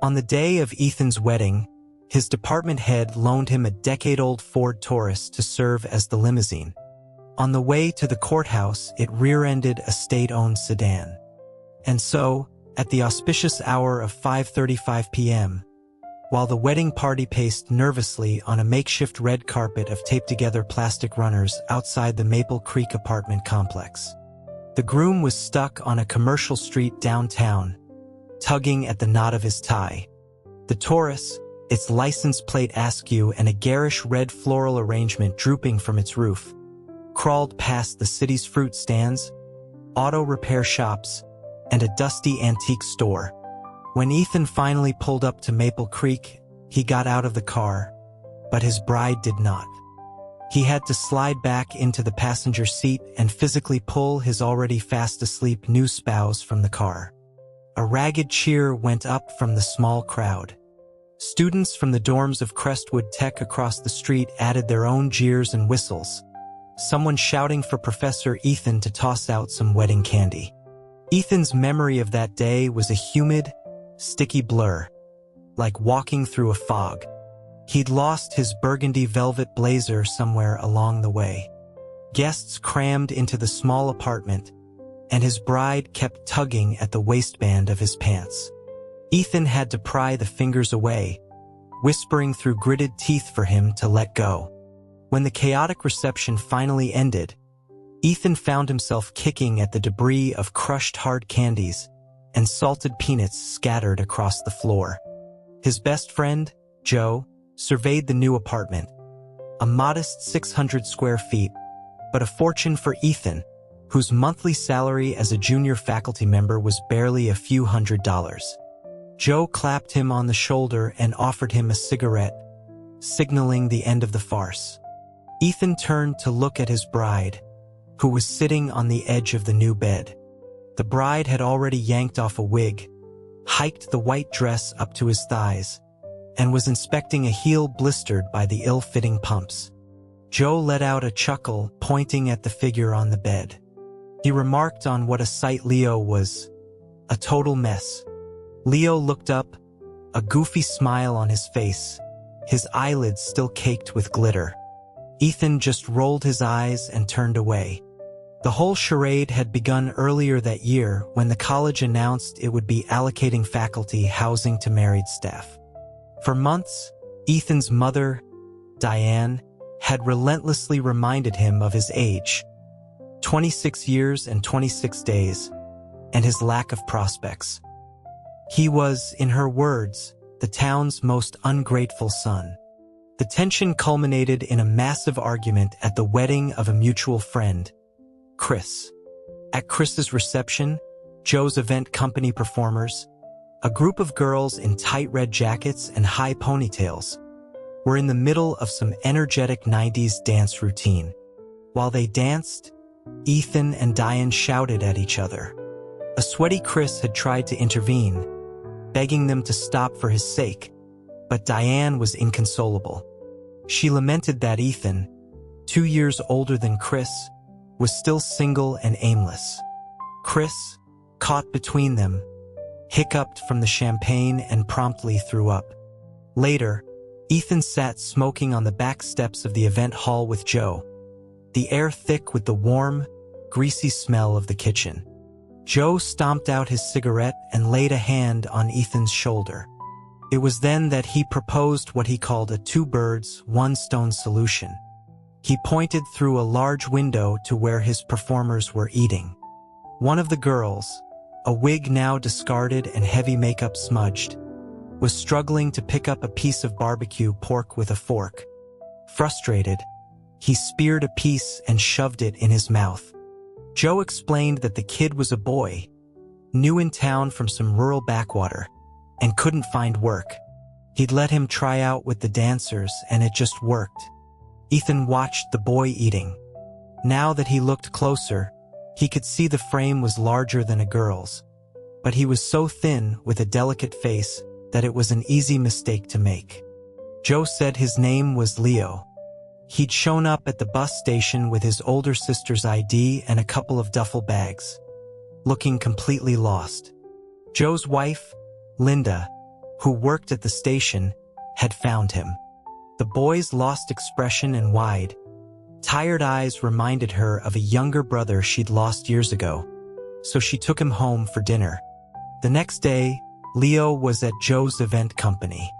On the day of Ethan's wedding, his department head loaned him a decade-old Ford Taurus to serve as the limousine. On the way to the courthouse, it rear-ended a state-owned sedan. And so, at the auspicious hour of 5:35 p.m., while the wedding party paced nervously on a makeshift red carpet of taped-together plastic runners outside the Maple Creek apartment complex, the groom was stuck on a commercial street downtown, tugging at the knot of his tie. The Taurus, its license plate askew and a garish red floral arrangement drooping from its roof, crawled past the city's fruit stands, auto repair shops, and a dusty antique store. When Ethan finally pulled up to Maple Creek, he got out of the car, but his bride did not. He had to slide back into the passenger seat and physically pull his already fast-asleep new spouse from the car. A ragged cheer went up from the small crowd. Students from the dorms of Crestwood Tech across the street added their own jeers and whistles, someone shouting for Professor Ethan to toss out some wedding candy. Ethan's memory of that day was a humid, sticky blur, like walking through a fog. He'd lost his burgundy velvet blazer somewhere along the way. Guests crammed into the small apartment, and his bride kept tugging at the waistband of his pants. Ethan had to pry the fingers away, whispering through gritted teeth for him to let go. When the chaotic reception finally ended, Ethan found himself kicking at the debris of crushed hard candies and salted peanuts scattered across the floor. His best friend, Joe, surveyed the new apartment. A modest 600 square feet, but a fortune for Ethan, whose monthly salary as a junior faculty member was barely a few $100s. Joe clapped him on the shoulder and offered him a cigarette, signaling the end of the farce. Ethan turned to look at his bride, who was sitting on the edge of the new bed. The bride had already yanked off a wig, hiked the white dress up to his thighs, and was inspecting a heel blistered by the ill-fitting pumps. Joe let out a chuckle, pointing at the figure on the bed. He remarked on what a sight Leo was. A total mess. Leo looked up, a goofy smile on his face, his eyelids still caked with glitter. Ethan just rolled his eyes and turned away. The whole charade had begun earlier that year when the college announced it would be allocating faculty housing to married staff. For months, Ethan's mother, Diane, had relentlessly reminded him of his age, 26 years and 26 days, and his lack of prospects. He was, in her words, the town's most ungrateful son. The tension culminated in a massive argument at the wedding of a mutual friend, Chris. At Chris's reception, Joe's event company performers, a group of girls in tight red jackets and high ponytails, were in the middle of some energetic 90s dance routine. While they danced, Ethan and Diane shouted at each other. A sweaty Chris had tried to intervene, begging them to stop for his sake, but Diane was inconsolable. She lamented that Ethan, 2 years older than Chris, was still single and aimless. Chris, caught between them, hiccuped from the champagne and promptly threw up. Later, Ethan sat smoking on the back steps of the event hall with Joe, the air thick with the warm, greasy smell of the kitchen. Joe stomped out his cigarette and laid a hand on Ethan's shoulder. It was then that he proposed what he called a two birds, one stone solution. He pointed through a large window to where his performers were eating. One of the girls, a wig now discarded and heavy makeup smudged, was struggling to pick up a piece of barbecue pork with a fork. Frustrated, he speared a piece and shoved it in his mouth. Joe explained that the kid was a boy, new in town from some rural backwater, and couldn't find work. He'd let him try out with the dancers, and it just worked. Ethan watched the boy eating. Now that he looked closer, he could see the frame was larger than a girl's, but he was so thin with a delicate face that it was an easy mistake to make. Joe said his name was Leo. He'd shown up at the bus station with his older sister's ID and a couple of duffel bags, looking completely lost. Joe's wife, Linda, who worked at the station, had found him. The boy's lost expression and wide, tired eyes reminded her of a younger brother she'd lost years ago, so she took him home for dinner. The next day, Leo was at Joe's event company.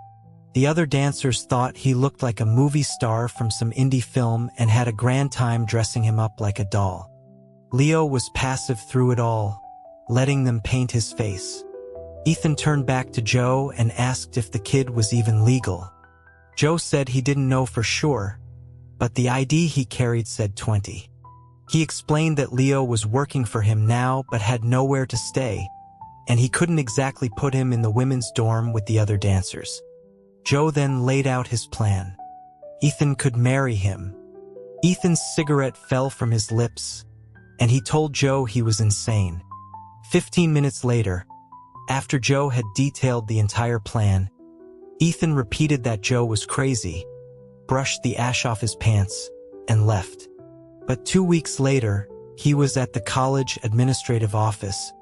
The other dancers thought he looked like a movie star from some indie film and had a grand time dressing him up like a doll. Leo was passive through it all, letting them paint his face. Ethan turned back to Joe and asked if the kid was even legal. Joe said he didn't know for sure, but the ID he carried said 20. He explained that Leo was working for him now but had nowhere to stay, and he couldn't exactly put him in the women's dorm with the other dancers. Joe then laid out his plan. Ethan could marry him. Ethan's cigarette fell from his lips, and he told Joe he was insane. 15 minutes later, after Joe had detailed the entire plan, Ethan repeated that Joe was crazy, brushed the ash off his pants, and left. But 2 weeks later, he was at the college administrative office,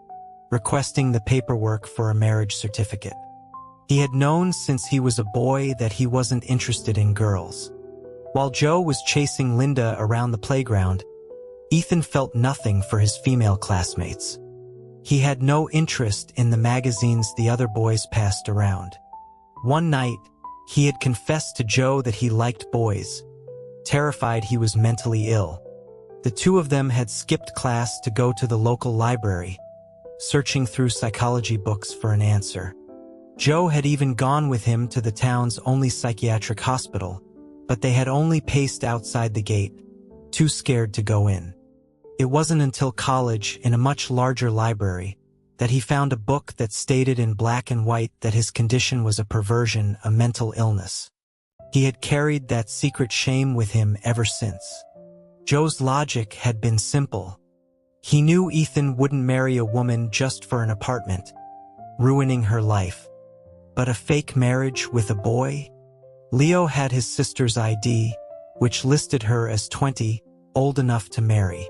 requesting the paperwork for a marriage certificate. He had known since he was a boy that he wasn't interested in girls. While Joe was chasing Linda around the playground, Ethan felt nothing for his female classmates. He had no interest in the magazines the other boys passed around. One night, he had confessed to Joe that he liked boys, terrified he was mentally ill. The two of them had skipped class to go to the local library, searching through psychology books for an answer. Joe had even gone with him to the town's only psychiatric hospital, but they had only paced outside the gate, too scared to go in. It wasn't until college, in a much larger library, that he found a book that stated in black and white that his condition was a perversion, a mental illness. He had carried that secret shame with him ever since. Joe's logic had been simple. He knew Ethan wouldn't marry a woman just for an apartment, ruining her life. But a fake marriage with a boy? Leo had his sister's ID, which listed her as 20, old enough to marry.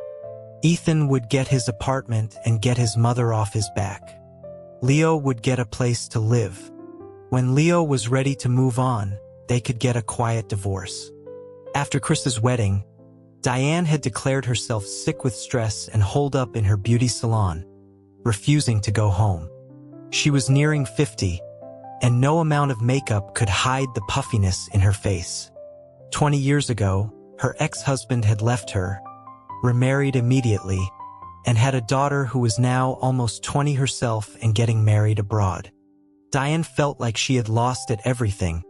Ethan would get his apartment and get his mother off his back. Leo would get a place to live. When Leo was ready to move on, they could get a quiet divorce. After Chris's wedding, Diane had declared herself sick with stress and holed up in her beauty salon, refusing to go home. She was nearing 50, and no amount of makeup could hide the puffiness in her face. 20 years ago, her ex-husband had left her, remarried immediately, and had a daughter who was now almost 20 herself and getting married abroad. Diane felt like she had lost at everything,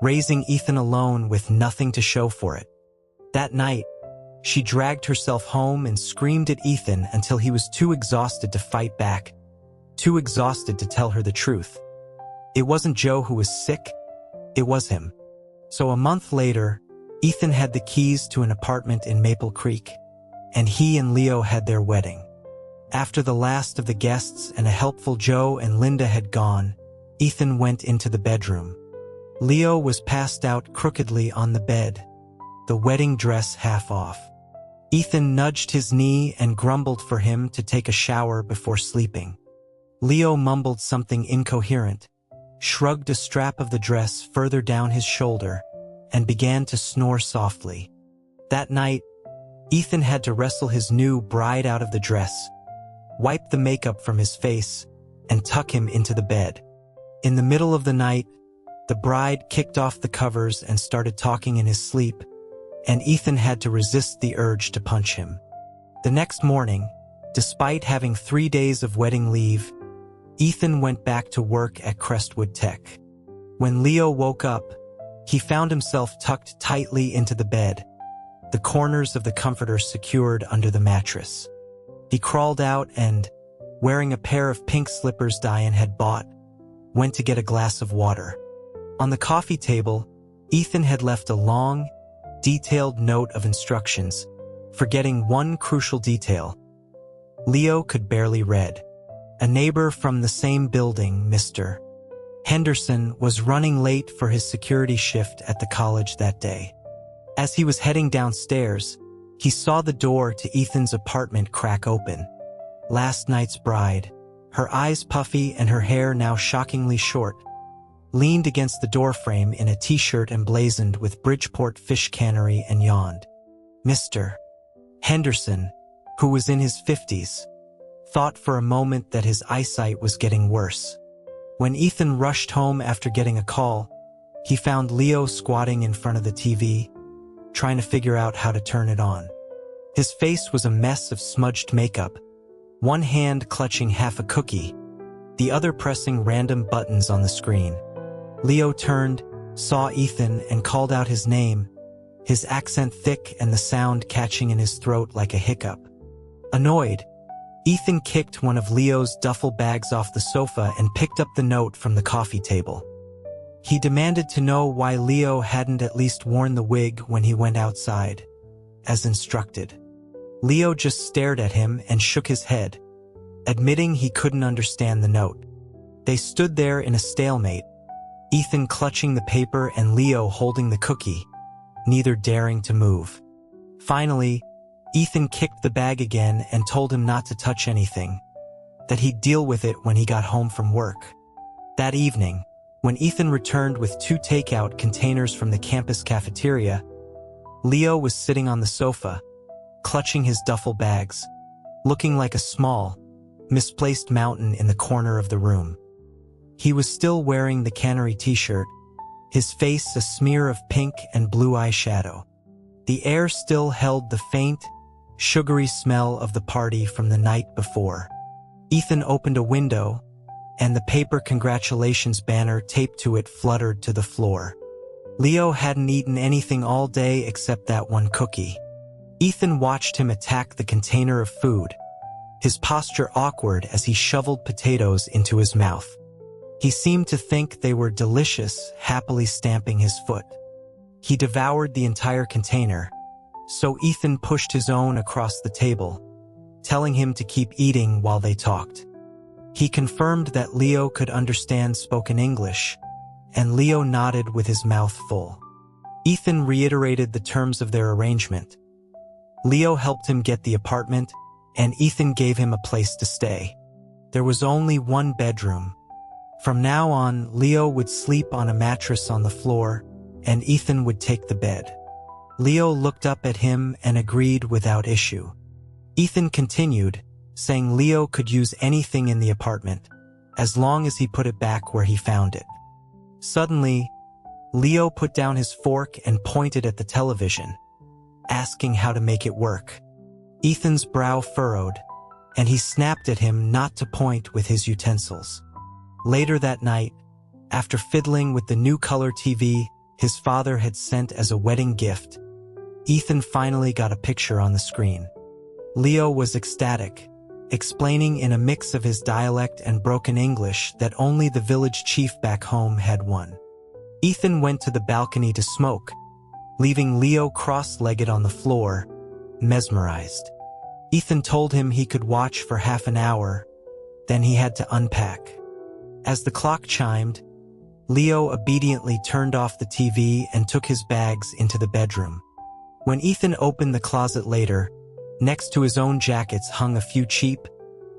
raising Ethan alone with nothing to show for it. That night, she dragged herself home and screamed at Ethan until he was too exhausted to fight back, too exhausted to tell her the truth. It wasn't Joe who was sick, it was him. So a month later, Ethan had the keys to an apartment in Maple Creek, and he and Leo had their wedding. After the last of the guests and a helpful Joe and Linda had gone, Ethan went into the bedroom. Leo was passed out crookedly on the bed, the wedding dress half off. Ethan nudged his knee and grumbled for him to take a shower before sleeping. Leo mumbled something incoherent, shrugged a strap of the dress further down his shoulder, and began to snore softly. That night, Ethan had to wrestle his new bride out of the dress, wipe the makeup from his face, and tuck him into the bed. In the middle of the night, the bride kicked off the covers and started talking in his sleep, and Ethan had to resist the urge to punch him. The next morning, despite having 3 days of wedding leave, Ethan went back to work at Crestwood Tech. When Leo woke up, he found himself tucked tightly into the bed, the corners of the comforter secured under the mattress. He crawled out and, wearing a pair of pink slippers Diane had bought, went to get a glass of water. On the coffee table, Ethan had left a long, detailed note of instructions, forgetting one crucial detail. Leo could barely read. A neighbor from the same building, Mr. Henderson, was running late for his security shift at the college that day. As he was heading downstairs, he saw the door to Ethan's apartment crack open. Last night's bride, her eyes puffy and her hair now shockingly short, leaned against the doorframe in a t-shirt emblazoned with Bridgeport Fish Cannery, and yawned. Mr. Henderson, who was in his 50s, thought for a moment that his eyesight was getting worse. When Ethan rushed home after getting a call, he found Leo squatting in front of the TV, trying to figure out how to turn it on. His face was a mess of smudged makeup, one hand clutching half a cookie, the other pressing random buttons on the screen. Leo turned, saw Ethan, and called out his name, his accent thick and the sound catching in his throat like a hiccup. Annoyed, Ethan kicked one of Leo's duffel bags off the sofa and picked up the note from the coffee table. He demanded to know why Leo hadn't at least worn the wig when he went outside, as instructed. Leo just stared at him and shook his head, admitting he couldn't understand the note. They stood there in a stalemate, Ethan clutching the paper and Leo holding the cookie, neither daring to move. Finally, Ethan kicked the bag again and told him not to touch anything, that he'd deal with it when he got home from work. That evening, when Ethan returned with 2 takeout containers from the campus cafeteria, Leo was sitting on the sofa, clutching his duffel bags, looking like a small, misplaced mountain in the corner of the room. He was still wearing the cannery t-shirt, his face a smear of pink and blue eyeshadow. The air still held the faint, sugary smell of the party from the night before. Ethan opened a window, and the paper congratulations banner taped to it fluttered to the floor. Leo hadn't eaten anything all day except that one cookie. Ethan watched him attack the container of food, his posture awkward as he shoveled potatoes into his mouth. He seemed to think they were delicious, happily stamping his foot. He devoured the entire container, so Ethan pushed his own across the table, telling him to keep eating while they talked. He confirmed that Leo could understand spoken English, and Leo nodded with his mouth full. Ethan reiterated the terms of their arrangement. Leo helped him get the apartment, and Ethan gave him a place to stay. There was only one bedroom. From now on, Leo would sleep on a mattress on the floor, and Ethan would take the bed. Leo looked up at him and agreed without issue. Ethan continued, saying Leo could use anything in the apartment, as long as he put it back where he found it. Suddenly, Leo put down his fork and pointed at the television, asking how to make it work. Ethan's brow furrowed, and he snapped at him not to point with his utensils. Later that night, after fiddling with the new color TV his father had sent as a wedding gift, Ethan finally got a picture on the screen. Leo was ecstatic, explaining in a mix of his dialect and broken English that only the village chief back home had one. Ethan went to the balcony to smoke, leaving Leo cross-legged on the floor, mesmerized. Ethan told him he could watch for half an hour, then he had to unpack. As the clock chimed, Leo obediently turned off the TV and took his bags into the bedroom. When Ethan opened the closet later, next to his own jackets hung a few cheap,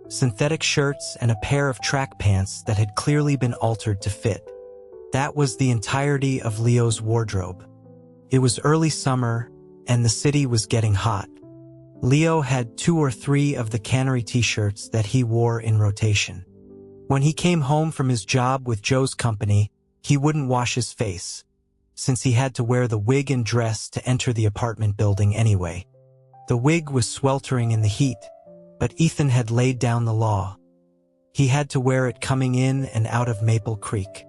synthetic shirts and a pair of track pants that had clearly been altered to fit. That was the entirety of Leo's wardrobe. It was early summer, and the city was getting hot. Leo had 2 or 3 of the cannery t-shirts that he wore in rotation. When he came home from his job with Joe's company, he wouldn't wash his face, since he had to wear the wig and dress to enter the apartment building anyway. The wig was sweltering in the heat, but Ethan had laid down the law. He had to wear it coming in and out of Maple Creek.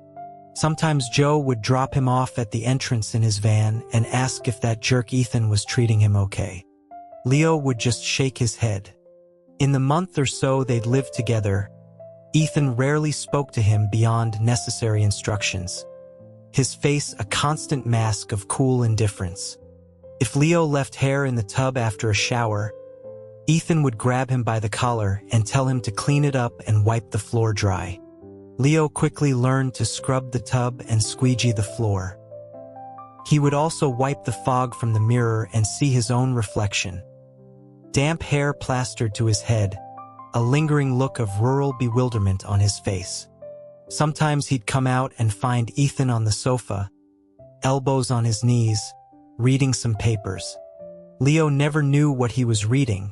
Sometimes Joe would drop him off at the entrance in his van and ask if that jerk Ethan was treating him okay. Leo would just shake his head. In the month or so they'd lived together, Ethan rarely spoke to him beyond necessary instructions, his face a constant mask of cool indifference. If Leo left hair in the tub after a shower, Ethan would grab him by the collar and tell him to clean it up and wipe the floor dry. Leo quickly learned to scrub the tub and squeegee the floor. He would also wipe the fog from the mirror and see his own reflection. Damp hair plastered to his head, a lingering look of rural bewilderment on his face. Sometimes he'd come out and find Ethan on the sofa, elbows on his knees, reading some papers. Leo never knew what he was reading,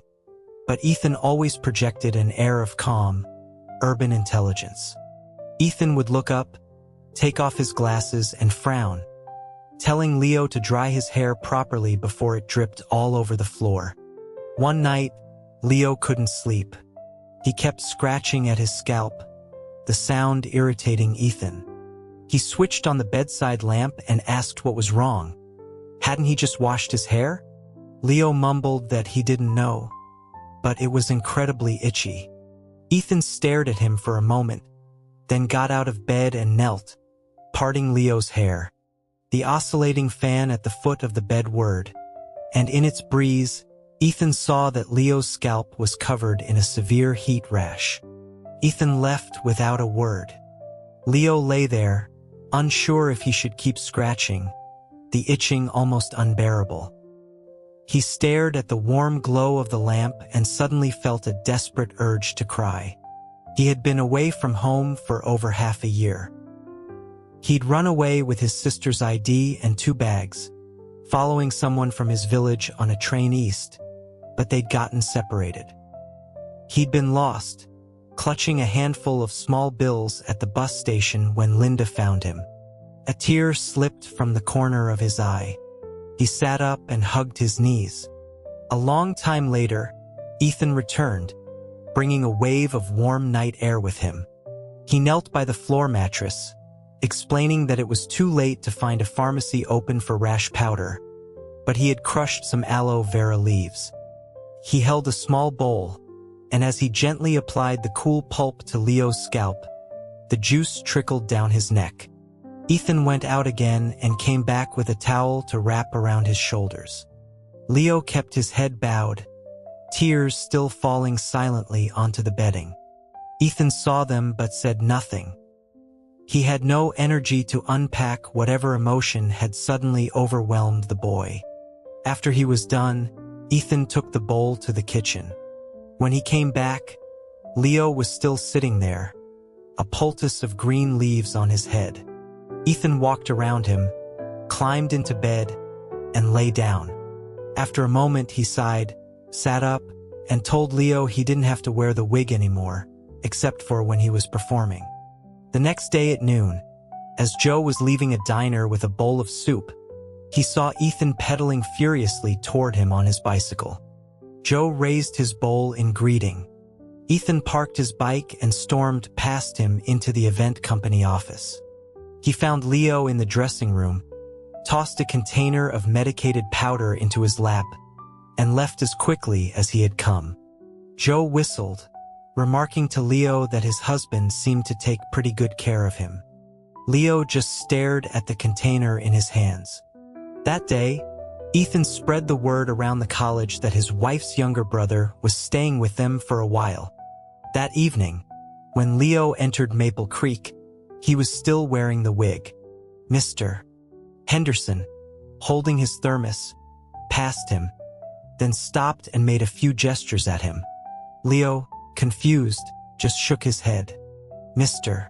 but Ethan always projected an air of calm, urban intelligence. Ethan would look up, take off his glasses, and frown, telling Leo to dry his hair properly before it dripped all over the floor. One night, Leo couldn't sleep. He kept scratching at his scalp, the sound irritating Ethan. He switched on the bedside lamp and asked what was wrong. Hadn't he just washed his hair? Leo mumbled that he didn't know, but it was incredibly itchy. Ethan stared at him for a moment, then got out of bed and knelt, parting Leo's hair. The oscillating fan at the foot of the bed whirred, and in its breeze, Ethan saw that Leo's scalp was covered in a severe heat rash. Ethan left without a word. Leo lay there, unsure if he should keep scratching, the itching almost unbearable. He stared at the warm glow of the lamp and suddenly felt a desperate urge to cry. He had been away from home for over half a year. He'd run away with his sister's ID and 2 bags, following someone from his village on a train east, but they'd gotten separated. He'd been lost, clutching a handful of small bills at the bus station when Linda found him. A tear slipped from the corner of his eye. He sat up and hugged his knees. A long time later, Ethan returned, bringing a wave of warm night air with him. He knelt by the floor mattress, explaining that it was too late to find a pharmacy open for rash powder, but he had crushed some aloe vera leaves. He held a small bowl, and as he gently applied the cool pulp to Leo's scalp, the juice trickled down his neck. Ethan went out again and came back with a towel to wrap around his shoulders. Leo kept his head bowed, tears still falling silently onto the bedding. Ethan saw them but said nothing. He had no energy to unpack whatever emotion had suddenly overwhelmed the boy. After he was done, Ethan took the bowl to the kitchen. When he came back, Leo was still sitting there, a poultice of green leaves on his head. Ethan walked around him, climbed into bed, and lay down. After a moment, he sighed, sat up, and told Leo he didn't have to wear the wig anymore, except for when he was performing. The next day at noon, as Joe was leaving a diner with a bowl of soup, he saw Ethan pedaling furiously toward him on his bicycle. Joe raised his bowl in greeting. Ethan parked his bike and stormed past him into the event company office. He found Leo in the dressing room, tossed a container of medicated powder into his lap, and left as quickly as he had come. Joe whistled, remarking to Leo that his husband seemed to take pretty good care of him. Leo just stared at the container in his hands. That day, Ethan spread the word around the college that his wife's younger brother was staying with them for a while. That evening, when Leo entered Maple Creek, he was still wearing the wig. Mr. Henderson, holding his thermos, passed him, then stopped and made a few gestures at him. Leo, confused, just shook his head. Mr.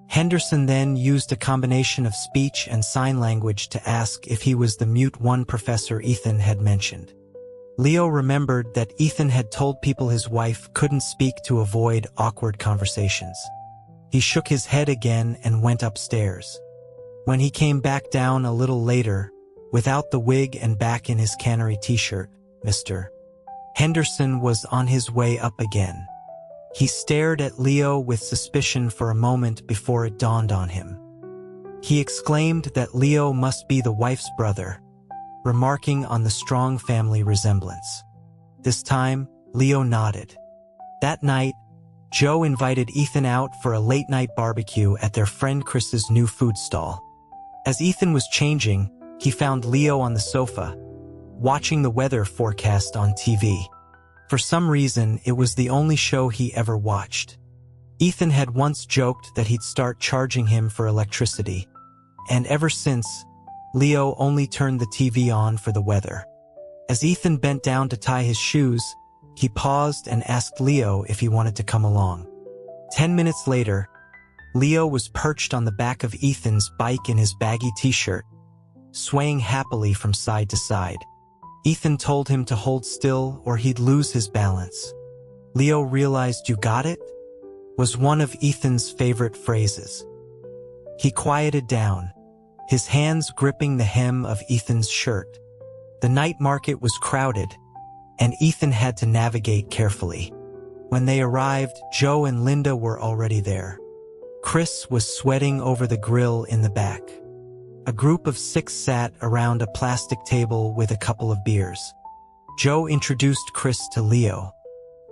Henderson then used a combination of speech and sign language to ask if he was the mute one Professor Ethan had mentioned. Leo remembered that Ethan had told people his wife couldn't speak to avoid awkward conversations. He shook his head again and went upstairs. When he came back down a little later, without the wig and back in his cannery t-shirt, Mr. Henderson was on his way up again. He stared at Leo with suspicion for a moment before it dawned on him. He exclaimed that Leo must be the wife's brother, remarking on the strong family resemblance. This time, Leo nodded. That night, Joe invited Ethan out for a late-night barbecue at their friend Chris's new food stall. As Ethan was changing, he found Leo on the sofa, watching the weather forecast on TV. For some reason, it was the only show he ever watched. Ethan had once joked that he'd start charging him for electricity, and ever since, Leo only turned the TV on for the weather. As Ethan bent down to tie his shoes, he paused and asked Leo if he wanted to come along. 10 minutes later, Leo was perched on the back of Ethan's bike in his baggy t-shirt, swaying happily from side to side. Ethan told him to hold still or he'd lose his balance. Leo realized "you got it" was one of Ethan's favorite phrases. He quieted down, his hands gripping the hem of Ethan's shirt. The night market was crowded, and Ethan had to navigate carefully. When they arrived, Joe and Linda were already there. Chris was sweating over the grill in the back. A group of 6 sat around a plastic table with a couple of beers. Joe introduced Chris to Leo.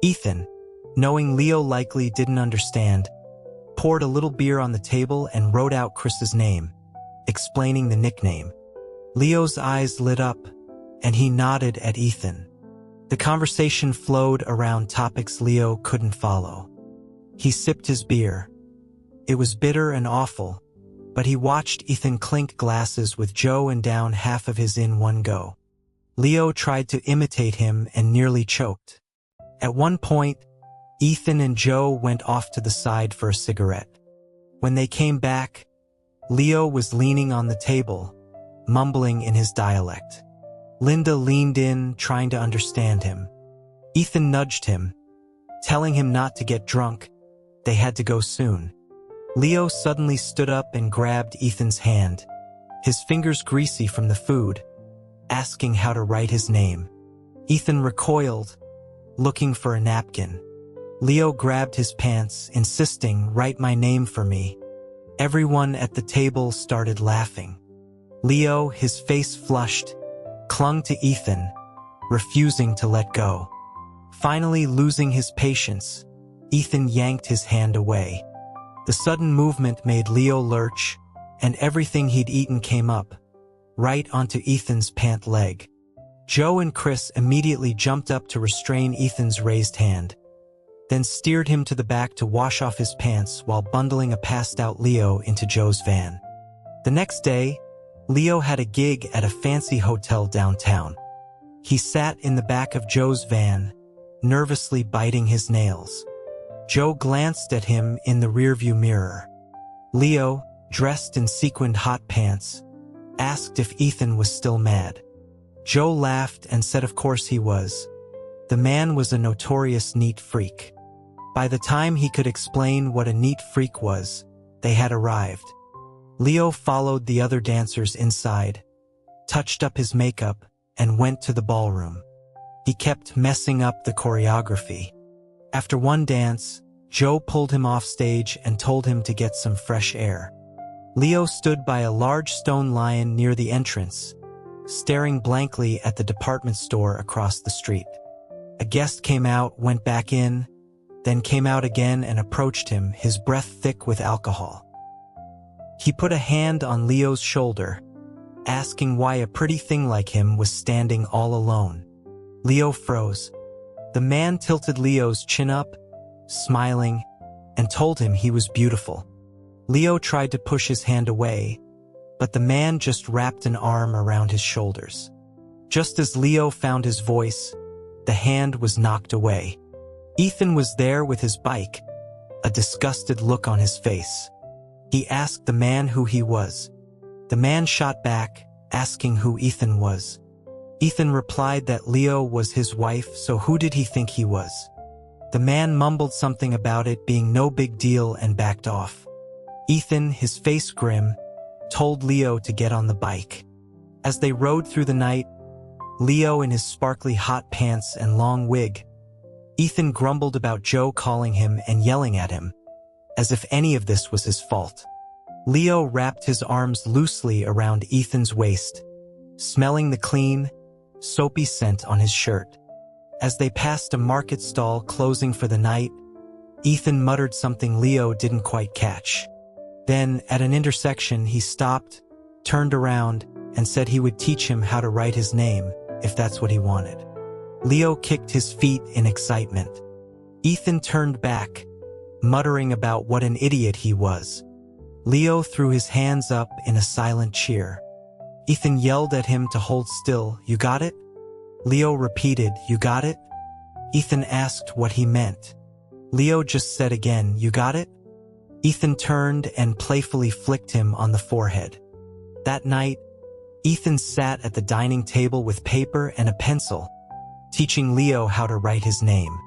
Ethan, knowing Leo likely didn't understand, poured a little beer on the table and wrote out Chris's name, explaining the nickname. Leo's eyes lit up, and he nodded at Ethan. The conversation flowed around topics Leo couldn't follow. He sipped his beer. It was bitter and awful, but he watched Ethan clink glasses with Joe and down half of his in one go. Leo tried to imitate him and nearly choked. At one point, Ethan and Joe went off to the side for a cigarette. When they came back, Leo was leaning on the table, mumbling in his dialect. Linda leaned in, trying to understand him. Ethan nudged him, telling him not to get drunk. They had to go soon. Leo suddenly stood up and grabbed Ethan's hand, his fingers greasy from the food, asking how to write his name. Ethan recoiled, looking for a napkin. Leo grabbed his pants, insisting, "Write my name for me." Everyone at the table started laughing. Leo, his face flushed, clung to Ethan, refusing to let go. Finally, losing his patience, Ethan yanked his hand away. The sudden movement made Leo lurch, and everything he'd eaten came up, right onto Ethan's pant leg. Joe and Chris immediately jumped up to restrain Ethan's raised hand, then steered him to the back to wash off his pants while bundling a passed-out Leo into Joe's van. The next day, Leo had a gig at a fancy hotel downtown. He sat in the back of Joe's van, nervously biting his nails. Joe glanced at him in the rearview mirror. Leo, dressed in sequined hot pants, asked if Ethan was still mad. Joe laughed and said of course he was. The man was a notorious neat freak. By the time he could explain what a neat freak was, they had arrived. Leo followed the other dancers inside, touched up his makeup, and went to the ballroom. He kept messing up the choreography. After one dance, Joe pulled him off stage and told him to get some fresh air. Leo stood by a large stone lion near the entrance, staring blankly at the department store across the street. A guest came out, went back in, then came out again and approached him, his breath thick with alcohol. He put a hand on Leo's shoulder, asking why a pretty thing like him was standing all alone. Leo froze. The man tilted Leo's chin up, smiling, and told him he was beautiful. Leo tried to push his hand away, but the man just wrapped an arm around his shoulders. Just as Leo found his voice, the hand was knocked away. Ethan was there with his bike, a disgusted look on his face. He asked the man who he was. The man shot back, asking who Ethan was. Ethan replied that Leo was his wife, so who did he think he was? The man mumbled something about it being no big deal and backed off. Ethan, his face grim, told Leo to get on the bike. As they rode through the night, Leo in his sparkly hot pants and long wig, Ethan grumbled about Joe calling him and yelling at him, as if any of this was his fault. Leo wrapped his arms loosely around Ethan's waist, smelling the clean, soapy scent on his shirt. As they passed a market stall closing for the night, Ethan muttered something Leo didn't quite catch. Then, at an intersection, he stopped, turned around, and said he would teach him how to write his name, if that's what he wanted. Leo kicked his feet in excitement. Ethan turned back, muttering about what an idiot he was. Leo threw his hands up in a silent cheer. Ethan yelled at him to hold still. "You got it?" Leo repeated, "You got it?" Ethan asked what he meant. Leo just said again, "You got it?" Ethan turned and playfully flicked him on the forehead. That night, Ethan sat at the dining table with paper and a pencil, teaching Leo how to write his name.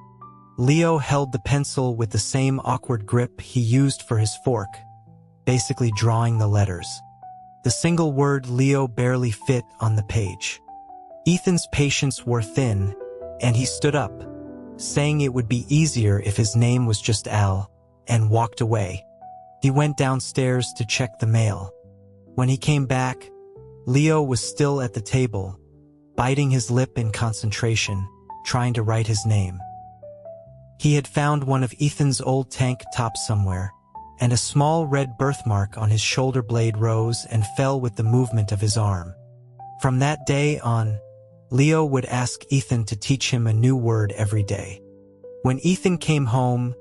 Leo held the pencil with the same awkward grip he used for his fork, basically drawing the letters. The single word Leo barely fit on the page. Ethan's patience wore thin, and he stood up, saying it would be easier if his name was just Al, and walked away. He went downstairs to check the mail. When he came back, Leo was still at the table, biting his lip in concentration, trying to write his name. He had found one of Ethan's old tank tops somewhere, and a small red birthmark on his shoulder blade rose and fell with the movement of his arm. From that day on, Leo would ask Ethan to teach him a new word every day. When Ethan came home,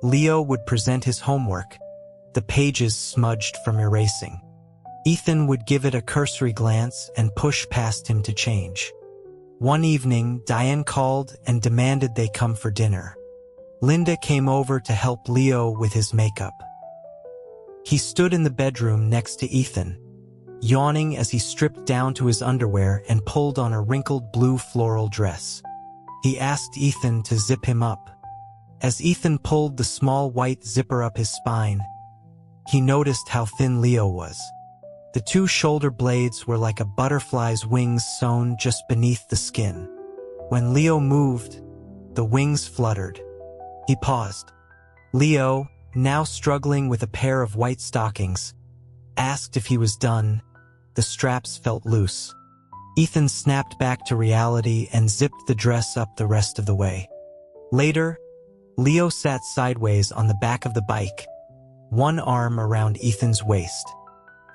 Leo would present his homework, the pages smudged from erasing. Ethan would give it a cursory glance and push past him to change. One evening, Diane called and demanded they come for dinner. Linda came over to help Leo with his makeup. He stood in the bedroom next to Ethan, yawning as he stripped down to his underwear and pulled on a wrinkled blue floral dress. He asked Ethan to zip him up. As Ethan pulled the small white zipper up his spine, he noticed how thin Leo was. The two shoulder blades were like a butterfly's wings sewn just beneath the skin. When Leo moved, the wings fluttered. He paused. Leo, now struggling with a pair of white stockings, asked if he was done. The straps felt loose. Ethan snapped back to reality and zipped the dress up the rest of the way. Later, Leo sat sideways on the back of the bike, one arm around Ethan's waist.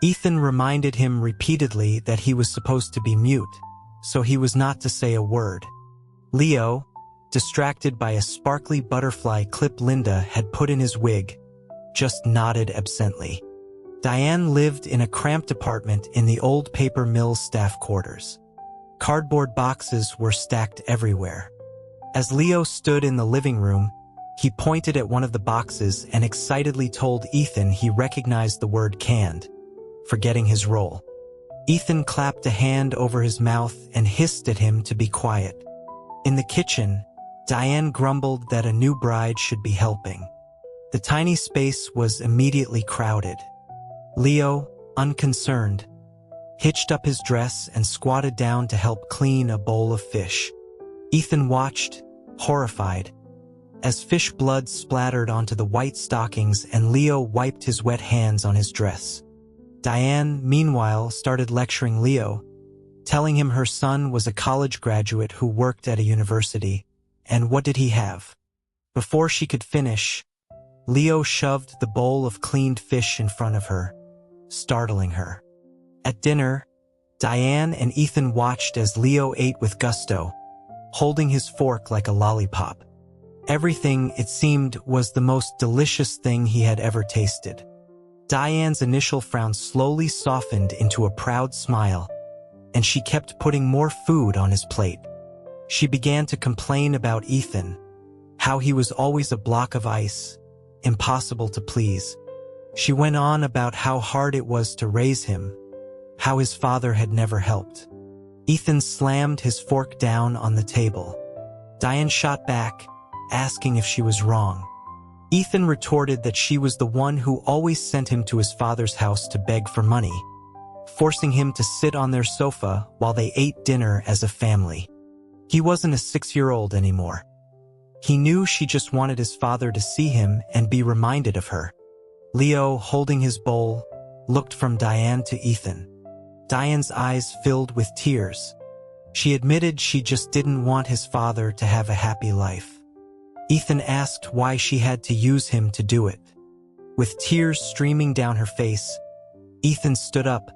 Ethan reminded him repeatedly that he was supposed to be mute, so he was not to say a word. Leo, distracted by a sparkly butterfly clip Linda had put in his wig, just nodded absently. Diane lived in a cramped apartment in the old paper mill staff quarters. Cardboard boxes were stacked everywhere. As Leo stood in the living room, he pointed at one of the boxes and excitedly told Ethan he recognized the word canned, forgetting his role. Ethan clapped a hand over his mouth and hissed at him to be quiet. In the kitchen, Diane grumbled that a new bride should be helping. The tiny space was immediately crowded. Leo, unconcerned, hitched up his dress and squatted down to help clean a bowl of fish. Ethan watched, horrified, as fish blood splattered onto the white stockings and Leo wiped his wet hands on his dress. Diane, meanwhile, started lecturing Leo, telling him her son was a college graduate who worked at a university, and what did he have? Before she could finish, Leo shoved the bowl of cleaned fish in front of her, startling her. At dinner, Diane and Ethan watched as Leo ate with gusto, holding his fork like a lollipop. Everything, it seemed, was the most delicious thing he had ever tasted. Diane's initial frown slowly softened into a proud smile, and she kept putting more food on his plate. She began to complain about Ethan, how he was always a block of ice, impossible to please. She went on about how hard it was to raise him, how his father had never helped. Ethan slammed his fork down on the table. Diane shot back, asking if she was wrong. Ethan retorted that she was the one who always sent him to his father's house to beg for money, forcing him to sit on their sofa while they ate dinner as a family. He wasn't a 6-year-old anymore. He knew she just wanted his father to see him and be reminded of her. Leo, holding his bowl, looked from Diane to Ethan. Diane's eyes filled with tears. She admitted she just didn't want his father to have a happy life. Ethan asked why she had to use him to do it. With tears streaming down her face, Ethan stood up,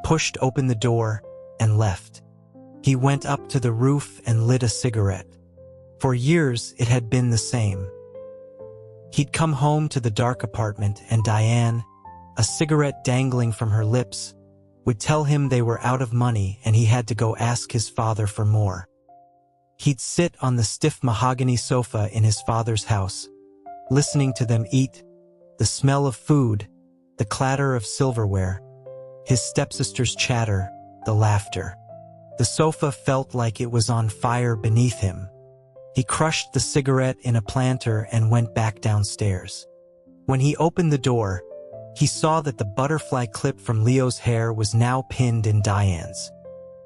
pushed open the door, and left. He went up to the roof and lit a cigarette. For years, it had been the same. He'd come home to the dark apartment and Diane, a cigarette dangling from her lips, would tell him they were out of money and he had to go ask his father for more. He'd sit on the stiff mahogany sofa in his father's house, listening to them eat, the The smell of food, the clatter of silverware, his stepsister's chatter, the laughter. The sofa felt like it was on fire beneath him. He crushed the cigarette in a planter and went back downstairs. When he opened the door, he saw that the butterfly clip from Leo's hair was now pinned in Diane's.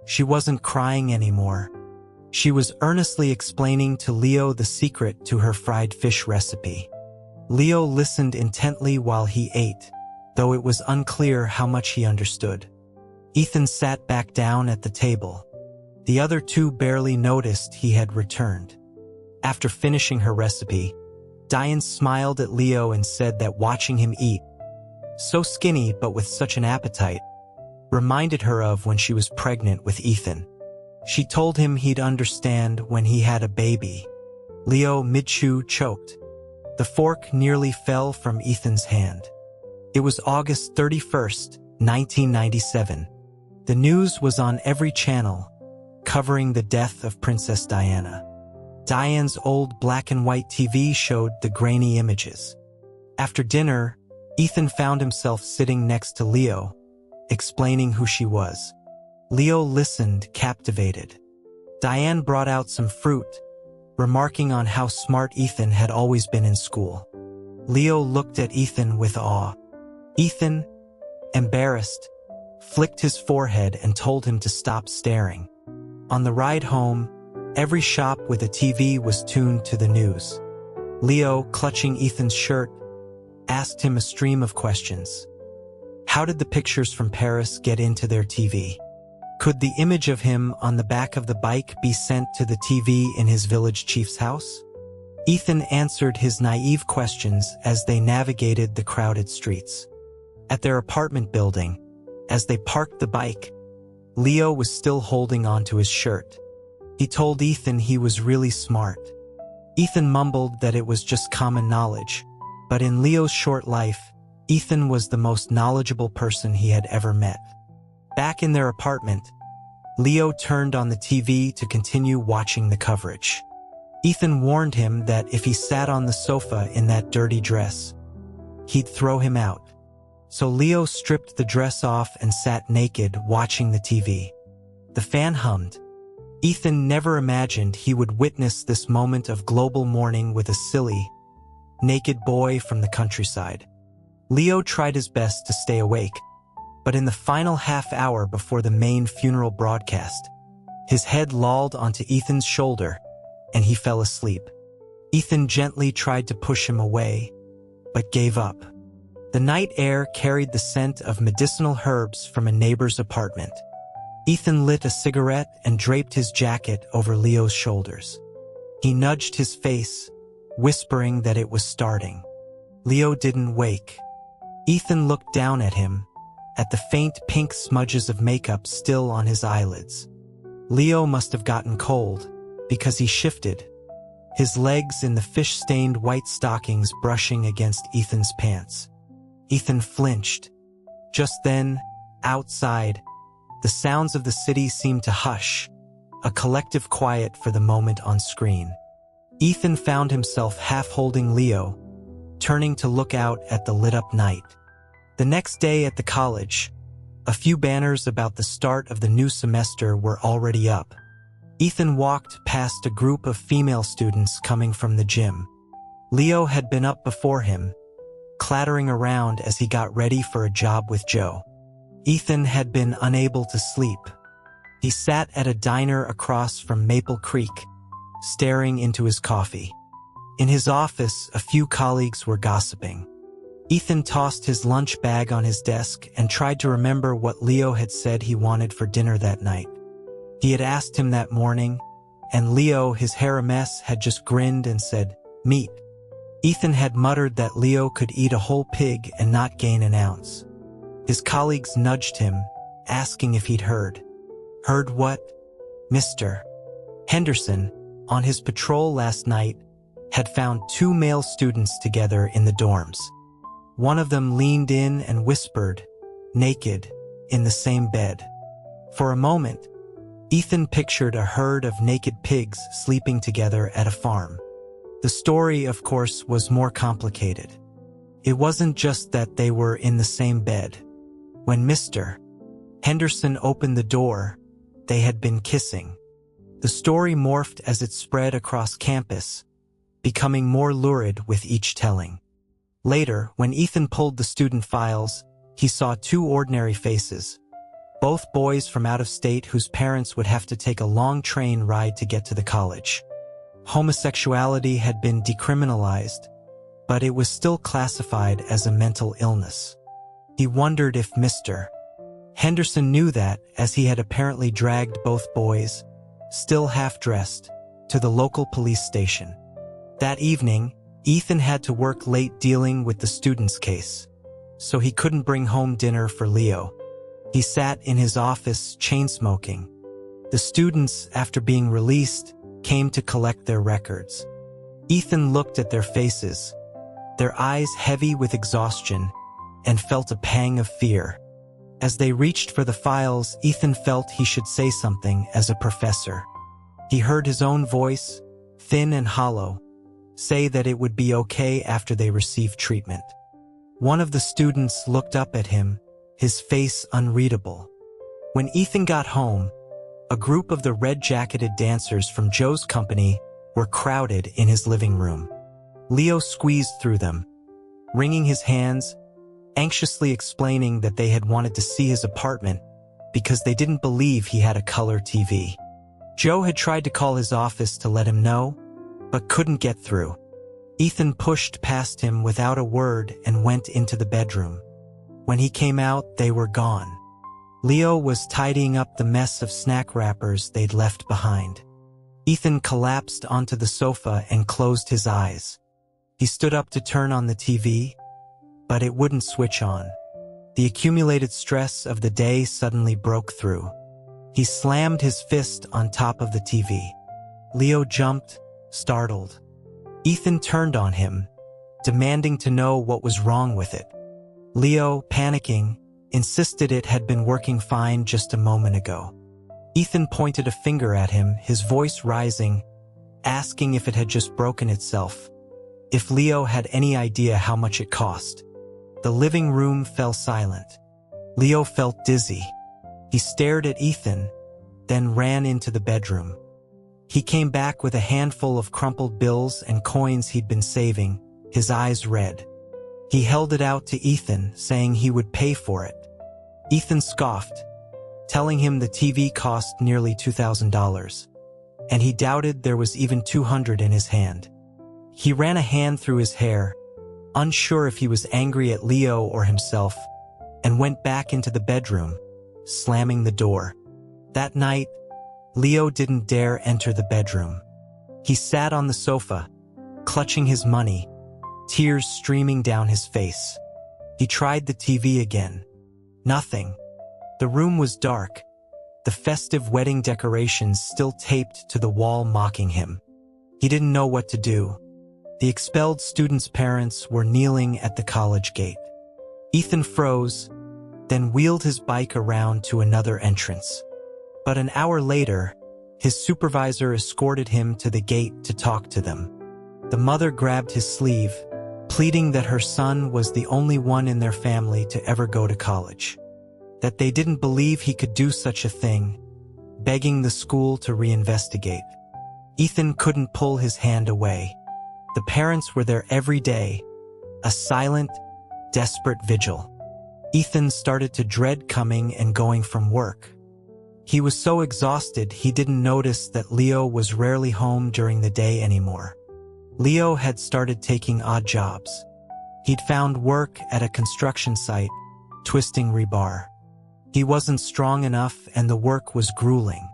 She wasn't crying anymore. She was earnestly explaining to Leo the secret to her fried fish recipe. Leo listened intently while he ate, though it was unclear how much he understood. Ethan sat back down at the table. The other two barely noticed he had returned. After finishing her recipe, Diane smiled at Leo and said that watching him eat, so skinny but with such an appetite, reminded her of when she was pregnant with Ethan. She told him he'd understand when he had a baby. Leo mid-chew choked. The fork nearly fell from Ethan's hand. It was August 31st, 1997. The news was on every channel, covering the death of Princess Diana. Diane's old black-and-white TV showed the grainy images. After dinner, Ethan found himself sitting next to Leo, explaining who she was. Leo listened, captivated. Diane brought out some fruit, remarking on how smart Ethan had always been in school. Leo looked at Ethan with awe. Ethan, embarrassed, flicked his forehead and told him to stop staring. On the ride home, every shop with a TV was tuned to the news. Leo, clutching Ethan's shirt, asked him a stream of questions. How did the pictures from Paris get into their TV? Could the image of him on the back of the bike be sent to the TV in his village chief's house? Ethan answered his naive questions as they navigated the crowded streets. At their apartment building, as they parked the bike, Leo was still holding onto his shirt. He told Ethan he was really smart. Ethan mumbled that it was just common knowledge, but in Leo's short life, Ethan was the most knowledgeable person he had ever met. Back in their apartment, Leo turned on the TV to continue watching the coverage. Ethan warned him that if he sat on the sofa in that dirty dress, he'd throw him out. So Leo stripped the dress off and sat naked watching the TV. The fan hummed. Ethan never imagined he would witness this moment of global mourning with a silly, naked boy from the countryside. Leo tried his best to stay awake, but in the final half hour before the main funeral broadcast, his head lolled onto Ethan's shoulder and he fell asleep. Ethan gently tried to push him away, but gave up. The night air carried the scent of medicinal herbs from a neighbor's apartment. Ethan lit a cigarette and draped his jacket over Leo's shoulders. He nudged his face, whispering that it was starting. Leo didn't wake. Ethan looked down at him, at the faint pink smudges of makeup still on his eyelids. Leo must have gotten cold, because he shifted, his legs in the fish-stained white stockings brushing against Ethan's pants. Ethan flinched. Just then, outside, the sounds of the city seemed to hush, a collective quiet for the moment on screen. Ethan found himself half holding Leo, turning to look out at the lit-up night. The next day at the college, a few banners about the start of the new semester were already up. Ethan walked past a group of female students coming from the gym. Leo had been up before him, clattering around as he got ready for a job with Joe. Ethan had been unable to sleep. He sat at a diner across from Maple Creek, staring into his coffee. In his office, a few colleagues were gossiping. Ethan tossed his lunch bag on his desk and tried to remember what Leo had said he wanted for dinner that night. He had asked him that morning, and Leo, his hair a mess, had just grinned and said, "Meat." Ethan had muttered that Leo could eat a whole pig and not gain an ounce. His colleagues nudged him, asking if he'd heard. Heard what? Mr. Henderson, on his patrol last night, had found two male students together in the dorms. One of them leaned in and whispered, naked, in the same bed. For a moment, Ethan pictured a herd of naked pigs sleeping together at a farm. The story, of course, was more complicated. It wasn't just that they were in the same bed. When Mr. Henderson opened the door, they had been kissing. The story morphed as it spread across campus, becoming more lurid with each telling. Later, when Ethan pulled the student files, he saw two ordinary faces, both boys from out of state whose parents would have to take a long train ride to get to the college. Homosexuality had been decriminalized, but it was still classified as a mental illness. He wondered if Mr. Henderson knew that, as he had apparently dragged both boys, still half-dressed, to the local police station. That evening, Ethan had to work late dealing with the student's case, so he couldn't bring home dinner for Leo. He sat in his office, chain-smoking. The students, after being released, came to collect their records. Ethan looked at their faces, their eyes heavy with exhaustion, and felt a pang of fear. As they reached for the files, Ethan felt he should say something as a professor. He heard his own voice, thin and hollow, say that it would be okay after they received treatment. One of the students looked up at him, his face unreadable. When Ethan got home, a group of the red-jacketed dancers from Joe's company were crowded in his living room. Leo squeezed through them, wringing his hands, anxiously explaining that they had wanted to see his apartment because they didn't believe he had a color TV. Joe had tried to call his office to let him know, but couldn't get through. Ethan pushed past him without a word and went into the bedroom. When he came out, they were gone. Leo was tidying up the mess of snack wrappers they'd left behind. Ethan collapsed onto the sofa and closed his eyes. He stood up to turn on the TV, but it wouldn't switch on. The accumulated stress of the day suddenly broke through. He slammed his fist on top of the TV. Leo jumped, startled. Ethan turned on him, demanding to know what was wrong with it. Leo, panicking, insisted it had been working fine just a moment ago. Ethan pointed a finger at him, his voice rising, asking if it had just broken itself, if Leo had any idea how much it cost. The living room fell silent. Leo felt dizzy. He stared at Ethan, then ran into the bedroom. He came back with a handful of crumpled bills and coins he'd been saving, his eyes red. He held it out to Ethan, saying he would pay for it. Ethan scoffed, telling him the TV cost nearly $2,000, and he doubted there was even $200 in his hand. He ran a hand through his hair, unsure if he was angry at Leo or himself, and went back into the bedroom, slamming the door. That night, Leo didn't dare enter the bedroom. He sat on the sofa, clutching his money, tears streaming down his face. He tried the TV again. Nothing. The room was dark, the festive wedding decorations still taped to the wall mocking him. He didn't know what to do. The expelled students' parents were kneeling at the college gate. Ethan froze, then wheeled his bike around to another entrance. But an hour later, his supervisor escorted him to the gate to talk to them. The mother grabbed his sleeve, pleading that her son was the only one in their family to ever go to college, that they didn't believe he could do such a thing, begging the school to reinvestigate. Ethan couldn't pull his hand away. The parents were there every day, a silent, desperate vigil. Ethan started to dread coming and going from work. He was so exhausted he didn't notice that Leo was rarely home during the day anymore. Leo had started taking odd jobs. He'd found work at a construction site, twisting rebar. He wasn't strong enough and the work was grueling.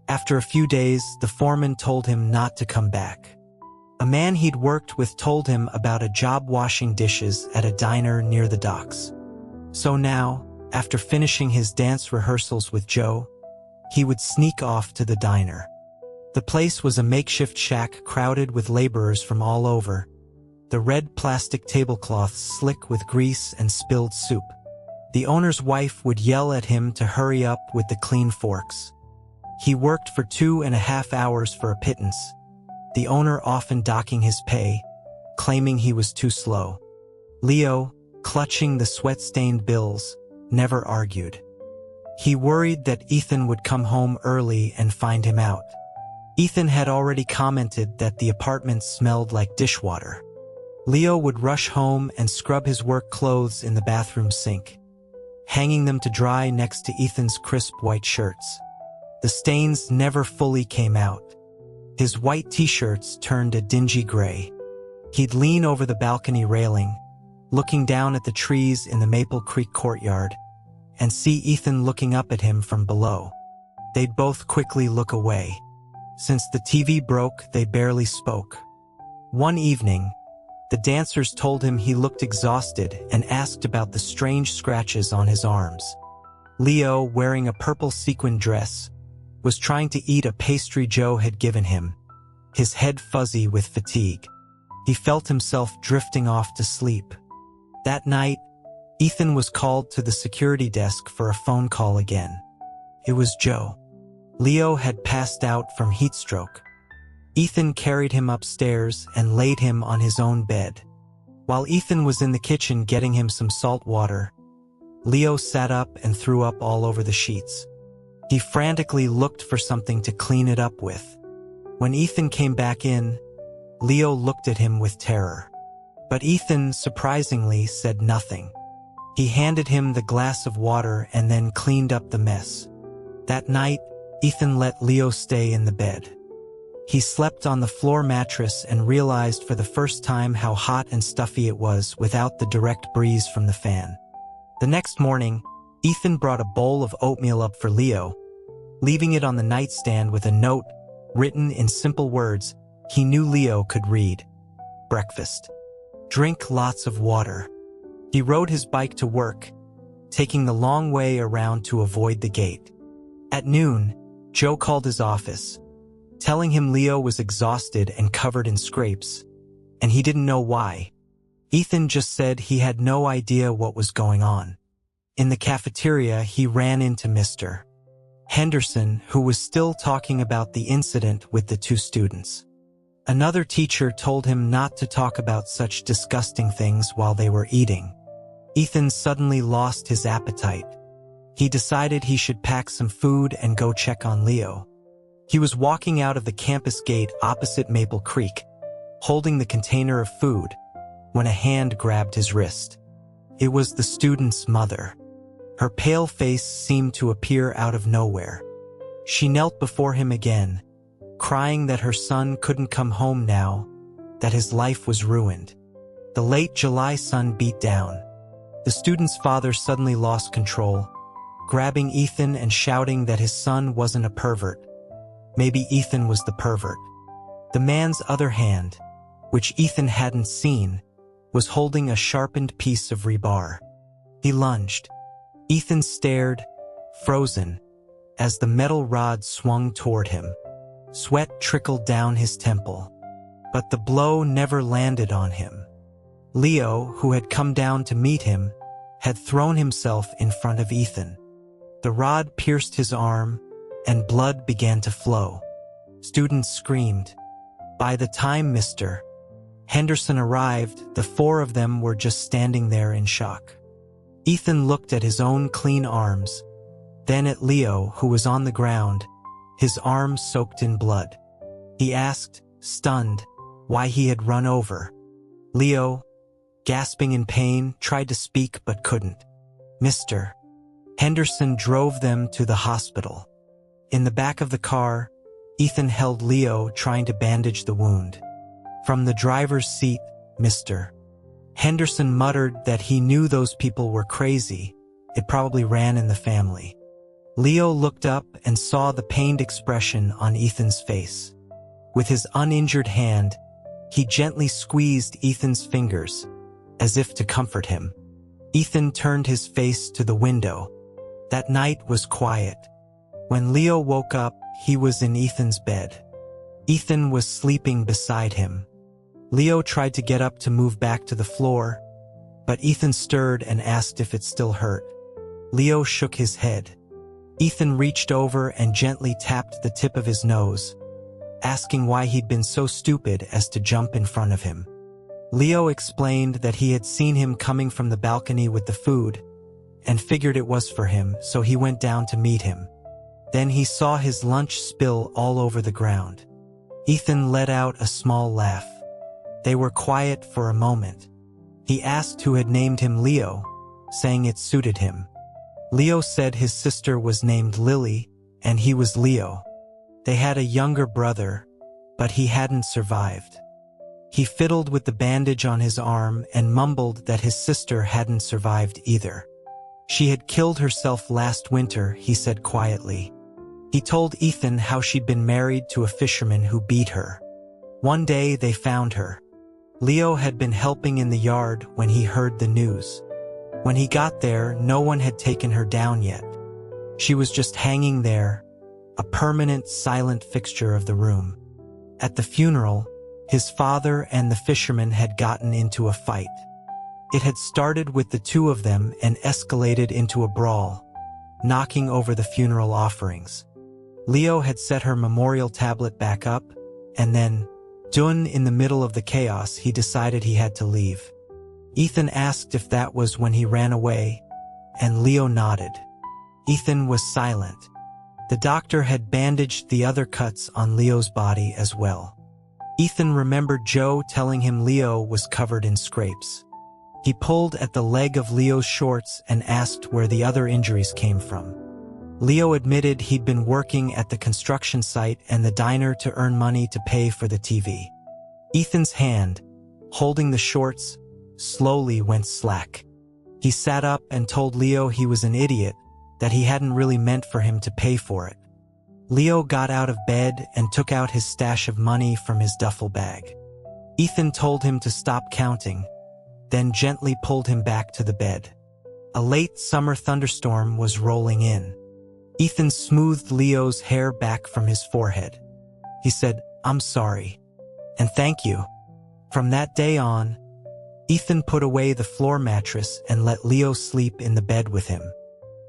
After a few days, the foreman told him not to come back. A man he'd worked with told him about a job washing dishes at a diner near the docks. So now, after finishing his dance rehearsals with Joe, he would sneak off to the diner. The place was a makeshift shack crowded with laborers from all over, the red plastic tablecloths slick with grease and spilled soup. The owner's wife would yell at him to hurry up with the clean forks. He worked for 2.5 hours for a pittance, the owner often docking his pay, claiming he was too slow. Leo, clutching the sweat-stained bills, never argued. He worried that Ethan would come home early and find him out. Ethan had already commented that the apartment smelled like dishwater. Leo would rush home and scrub his work clothes in the bathroom sink, hanging them to dry next to Ethan's crisp white shirts. The stains never fully came out. His white t-shirts turned a dingy gray. He'd lean over the balcony railing, looking down at the trees in the Maple Creek courtyard, and see Ethan looking up at him from below. They'd both quickly look away. Since the TV broke, they barely spoke. One evening, the dancers told him he looked exhausted and asked about the strange scratches on his arms. Leo, wearing a purple sequin dress, was trying to eat a pastry Joe had given him, his head fuzzy with fatigue. He felt himself drifting off to sleep. That night, Ethan was called to the security desk for a phone call again. It was Joe. Leo had passed out from heat stroke. Ethan carried him upstairs and laid him on his own bed. While Ethan was in the kitchen getting him some salt water, Leo sat up and threw up all over the sheets. He frantically looked for something to clean it up with. When Ethan came back in, Leo looked at him with terror. But Ethan, surprisingly, said nothing. He handed him the glass of water and then cleaned up the mess. That night, Ethan let Leo stay in the bed. He slept on the floor mattress and realized for the first time how hot and stuffy it was without the direct breeze from the fan. The next morning, Ethan brought a bowl of oatmeal up for Leo, leaving it on the nightstand with a note written in simple words he knew Leo could read. Breakfast. Drink lots of water. He rode his bike to work, taking the long way around to avoid the gate. At noon, Joe called his office, telling him Leo was exhausted and covered in scrapes, and he didn't know why. Ethan just said he had no idea what was going on. In the cafeteria, he ran into Mr. Henderson, who was still talking about the incident with the two students. Another teacher told him not to talk about such disgusting things while they were eating. Ethan suddenly lost his appetite. He decided he should pack some food and go check on Leo. He was walking out of the campus gate opposite Maple Creek, holding the container of food, when a hand grabbed his wrist. It was the student's mother. Her pale face seemed to appear out of nowhere. She knelt before him again, crying that her son couldn't come home now, that his life was ruined. The late July sun beat down. The student's father suddenly lost control, grabbing Ethan and shouting that his son wasn't a pervert. Maybe Ethan was the pervert. The man's other hand, which Ethan hadn't seen, was holding a sharpened piece of rebar. He lunged. Ethan stared, frozen, as the metal rod swung toward him. Sweat trickled down his temple. But the blow never landed on him. Leo, who had come down to meet him, had thrown himself in front of Ethan. The rod pierced his arm, and blood began to flow. Students screamed. By the time Mr. Henderson arrived, the four of them were just standing there in shock. Ethan looked at his own clean arms, then at Leo, who was on the ground, his arms soaked in blood. He asked, stunned, why he had run over. Leo, gasping in pain, tried to speak but couldn't. Mr. Henderson drove them to the hospital. In the back of the car, Ethan held Leo, trying to bandage the wound. From the driver's seat, Mr. Henderson muttered that he knew those people were crazy. It probably ran in the family. Leo looked up and saw the pained expression on Ethan's face. With his uninjured hand, he gently squeezed Ethan's fingers, as if to comfort him. Ethan turned his face to the window. That night was quiet. When Leo woke up, he was in Ethan's bed. Ethan was sleeping beside him. Leo tried to get up to move back to the floor, but Ethan stirred and asked if it still hurt. Leo shook his head. Ethan reached over and gently tapped the tip of his nose, asking why he'd been so stupid as to jump in front of him. Leo explained that he had seen him coming from the balcony with the food and figured it was for him, so he went down to meet him. Then he saw his lunch spill all over the ground. Ethan let out a small laugh. They were quiet for a moment. He asked who had named him Leo, saying it suited him. Leo said his sister was named Lily, and he was Leo. They had a younger brother, but he hadn't survived. He fiddled with the bandage on his arm and mumbled that his sister hadn't survived either. She had killed herself last winter, he said quietly. He told Ethan how she'd been married to a fisherman who beat her. One day they found her. Leo had been helping in the yard when he heard the news. When he got there, no one had taken her down yet. She was just hanging there, a permanent, silent fixture of the room. At the funeral, his father and the fisherman had gotten into a fight. It had started with the two of them and escalated into a brawl, knocking over the funeral offerings. Leo had set her memorial tablet back up, and then, done in the middle of the chaos, he decided he had to leave. Ethan asked if that was when he ran away, and Leo nodded. Ethan was silent. The doctor had bandaged the other cuts on Leo's body as well. Ethan remembered Joe telling him Leo was covered in scrapes. He pulled at the leg of Leo's shorts and asked where the other injuries came from. Leo admitted he'd been working at the construction site and the diner to earn money to pay for the TV. Ethan's hand, holding the shorts, slowly went slack. He sat up and told Leo he was an idiot, that he hadn't really meant for him to pay for it. Leo got out of bed and took out his stash of money from his duffel bag. Ethan told him to stop counting, then gently pulled him back to the bed. A late summer thunderstorm was rolling in. Ethan smoothed Leo's hair back from his forehead. He said, "I'm sorry. And thank you." From that day on, Ethan put away the floor mattress and let Leo sleep in the bed with him.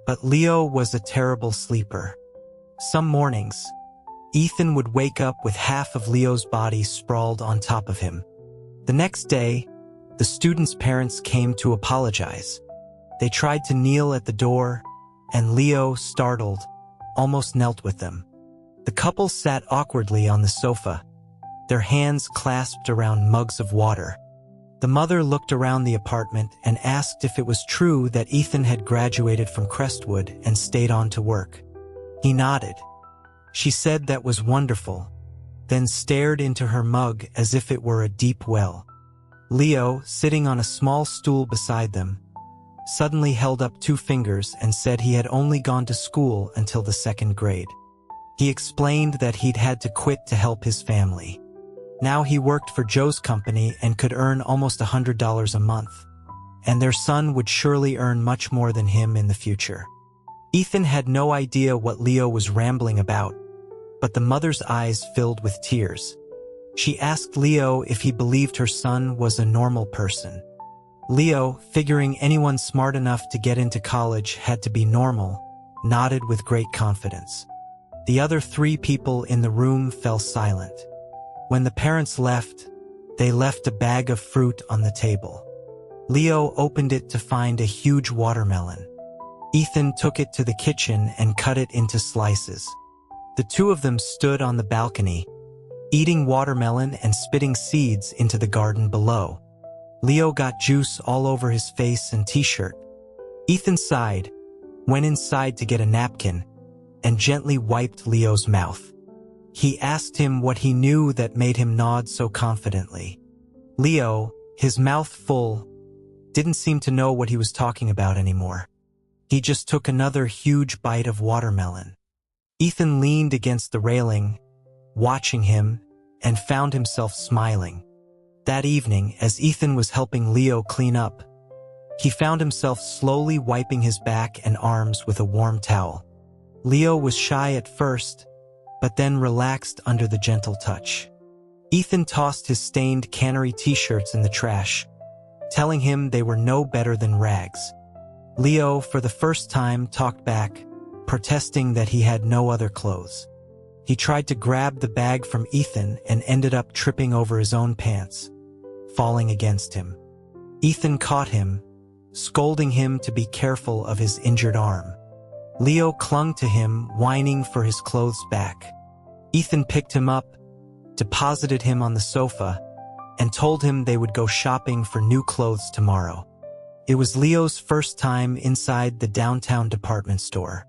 But Leo was a terrible sleeper. Some mornings, Ethan would wake up with half of Leo's body sprawled on top of him. The next day, the students' parents came to apologize. They tried to kneel at the door, and Leo, startled, almost knelt with them. The couple sat awkwardly on the sofa, their hands clasped around mugs of water. The mother looked around the apartment and asked if it was true that Ethan had graduated from Crestwood and stayed on to work. He nodded. She said that was wonderful, then stared into her mug as if it were a deep well. Leo, sitting on a small stool beside them, suddenly held up 2 fingers and said he had only gone to school until the 2nd grade. He explained that he'd had to quit to help his family. Now he worked for Joe's company and could earn almost $100 a month, and their son would surely earn much more than him in the future. Ethan had no idea what Leo was rambling about, but the mother's eyes filled with tears. She asked Leo if he believed her son was a normal person. Leo, figuring anyone smart enough to get into college had to be normal, nodded with great confidence. The other 3 people in the room fell silent. When the parents left, they left a bag of fruit on the table. Leo opened it to find a huge watermelon. Ethan took it to the kitchen and cut it into slices. The 2 of them stood on the balcony, eating watermelon and spitting seeds into the garden below. Leo got juice all over his face and t-shirt. Ethan sighed, went inside to get a napkin, and gently wiped Leo's mouth. He asked him what he knew that made him nod so confidently. Leo, his mouth full, didn't seem to know what he was talking about anymore. He just took another huge bite of watermelon. Ethan leaned against the railing, watching him, and found himself smiling. That evening, as Ethan was helping Leo clean up, he found himself slowly wiping his back and arms with a warm towel. Leo was shy at first, but then relaxed under the gentle touch. Ethan tossed his stained cannery t-shirts in the trash, telling him they were no better than rags. Leo, for the first time, talked back, protesting that he had no other clothes. He tried to grab the bag from Ethan and ended up tripping over his own pants. falling against him. Ethan caught him, scolding him to be careful of his injured arm. Leo clung to him, whining for his clothes back. Ethan picked him up, deposited him on the sofa, and told him they would go shopping for new clothes tomorrow. It was Leo's first time inside the downtown department store.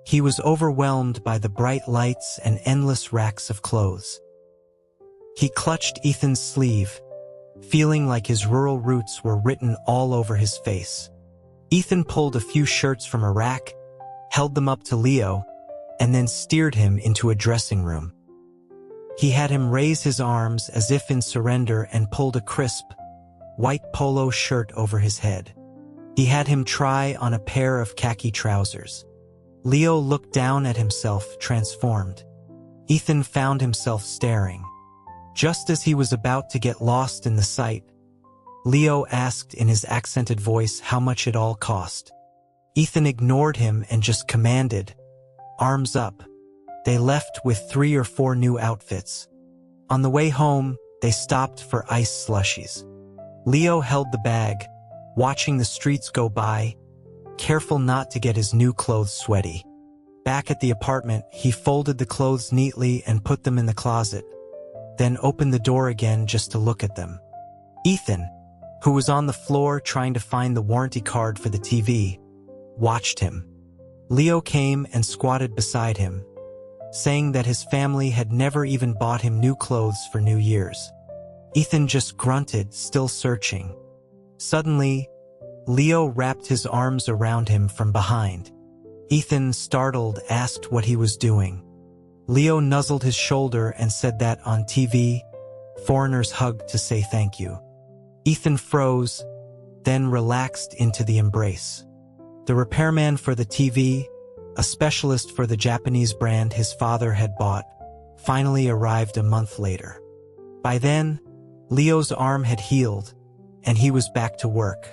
He was overwhelmed by the bright lights and endless racks of clothes. He clutched Ethan's sleeve, feeling like his rural roots were written all over his face. Ethan pulled a few shirts from a rack, held them up to Leo, and then steered him into a dressing room. He had him raise his arms as if in surrender and pulled a crisp, white polo shirt over his head. He had him try on a pair of khaki trousers. Leo looked down at himself, transformed. Ethan found himself staring. Just as he was about to get lost in the sight, Leo asked in his accented voice how much it all cost. Ethan ignored him and just commanded, "Arms up." They left with 3 or 4 new outfits. On the way home, they stopped for ice slushies. Leo held the bag, watching the streets go by, careful not to get his new clothes sweaty. Back at the apartment, he folded the clothes neatly and put them in the closet, then opened the door again just to look at them. Ethan, who was on the floor trying to find the warranty card for the TV, watched him. Leo came and squatted beside him, saying that his family had never even bought him new clothes for New Year's. Ethan just grunted, still searching. Suddenly, Leo wrapped his arms around him from behind. Ethan, startled, asked what he was doing. Leo nuzzled his shoulder and said that on TV, foreigners hugged to say thank you. Ethan froze, then relaxed into the embrace. The repairman for the TV, a specialist for the Japanese brand his father had bought, finally arrived a month later. By then, Leo's arm had healed, and he was back to work.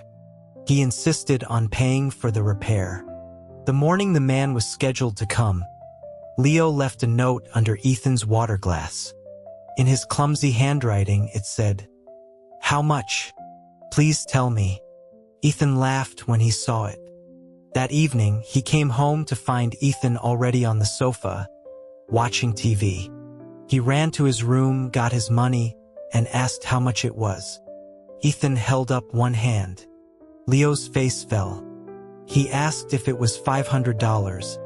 He insisted on paying for the repair. The morning the man was scheduled to come, Leo left a note under Ethan's water glass. In his clumsy handwriting, it said, "How much? Please tell me." Ethan laughed when he saw it. That evening, he came home to find Ethan already on the sofa, watching TV. He ran to his room, got his money, and asked how much it was. Ethan held up one hand. Leo's face fell. He asked if it was $500.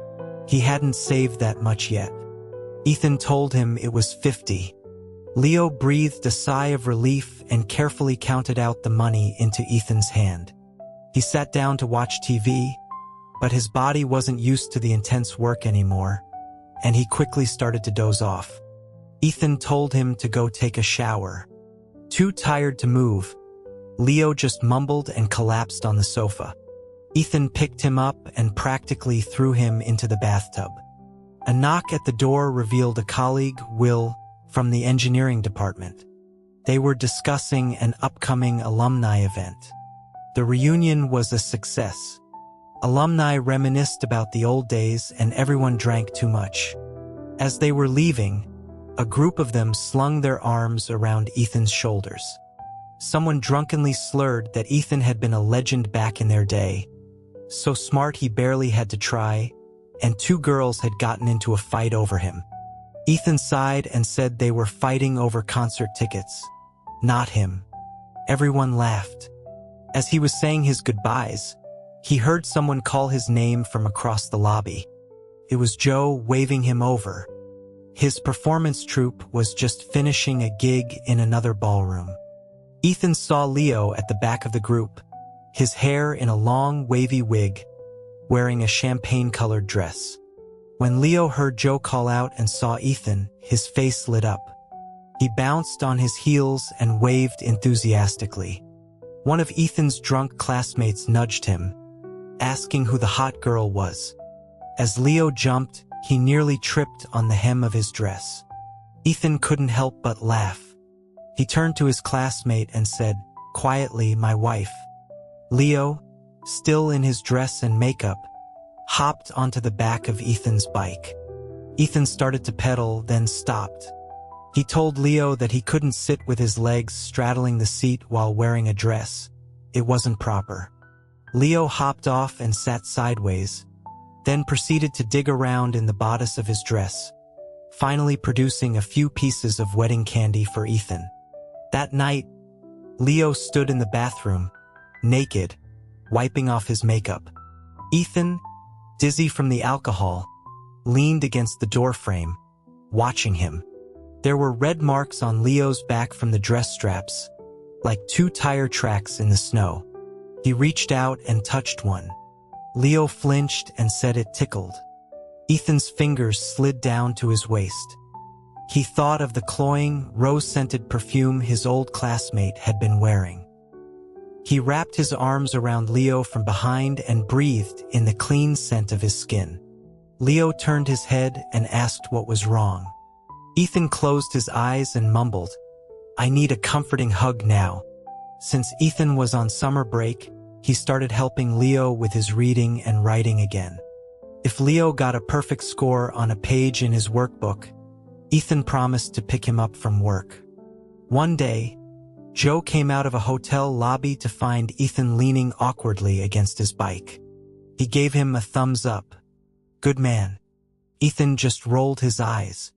He hadn't saved that much yet. Ethan told him it was $50. Leo breathed a sigh of relief and carefully counted out the money into Ethan's hand. He sat down to watch TV, but his body wasn't used to the intense work anymore, and he quickly started to doze off. Ethan told him to go take a shower. Too tired to move, Leo just mumbled and collapsed on the sofa. Ethan picked him up and practically threw him into the bathtub. A knock at the door revealed a colleague, Will, from the engineering department. They were discussing an upcoming alumni event. The reunion was a success. Alumni reminisced about the old days and everyone drank too much. As they were leaving, a group of them slung their arms around Ethan's shoulders. Someone drunkenly slurred that Ethan had been a legend back in their day, so smart he barely had to try, and 2 girls had gotten into a fight over him. Ethan sighed and said they were fighting over concert tickets, not him. Everyone laughed. As he was saying his goodbyes, he heard someone call his name from across the lobby. It was Joe, waving him over. His performance troupe was just finishing a gig in another ballroom. Ethan saw Leo at the back of the group, his hair in a long, wavy wig, wearing a champagne-colored dress. When Leo heard Joe call out and saw Ethan, his face lit up. He bounced on his heels and waved enthusiastically. One of Ethan's drunk classmates nudged him, asking who the hot girl was. As Leo jumped, he nearly tripped on the hem of his dress. Ethan couldn't help but laugh. He turned to his classmate and said, quietly, "My wife." Leo, still in his dress and makeup, hopped onto the back of Ethan's bike. Ethan started to pedal, then stopped. He told Leo that he couldn't sit with his legs straddling the seat while wearing a dress. It wasn't proper. Leo hopped off and sat sideways, then proceeded to dig around in the bodice of his dress, finally producing a few pieces of wedding candy for Ethan. That night, Leo stood in the bathroom, naked, wiping off his makeup. Ethan, dizzy from the alcohol, leaned against the doorframe, watching him. There were red marks on Leo's back from the dress straps, like 2 tire tracks in the snow. He reached out and touched one. Leo flinched and said it tickled. Ethan's fingers slid down to his waist. He thought of the cloying, rose-scented perfume his old classmate had been wearing. He wrapped his arms around Leo from behind and breathed in the clean scent of his skin. Leo turned his head and asked what was wrong. Ethan closed his eyes and mumbled, "I need a comforting hug now." Since Ethan was on summer break, he started helping Leo with his reading and writing again. If Leo got a perfect score on a page in his workbook, Ethan promised to pick him up from work. One day, Joe came out of a hotel lobby to find Ethan leaning awkwardly against his bike. He gave him a thumbs up. "Good man." Ethan just rolled his eyes.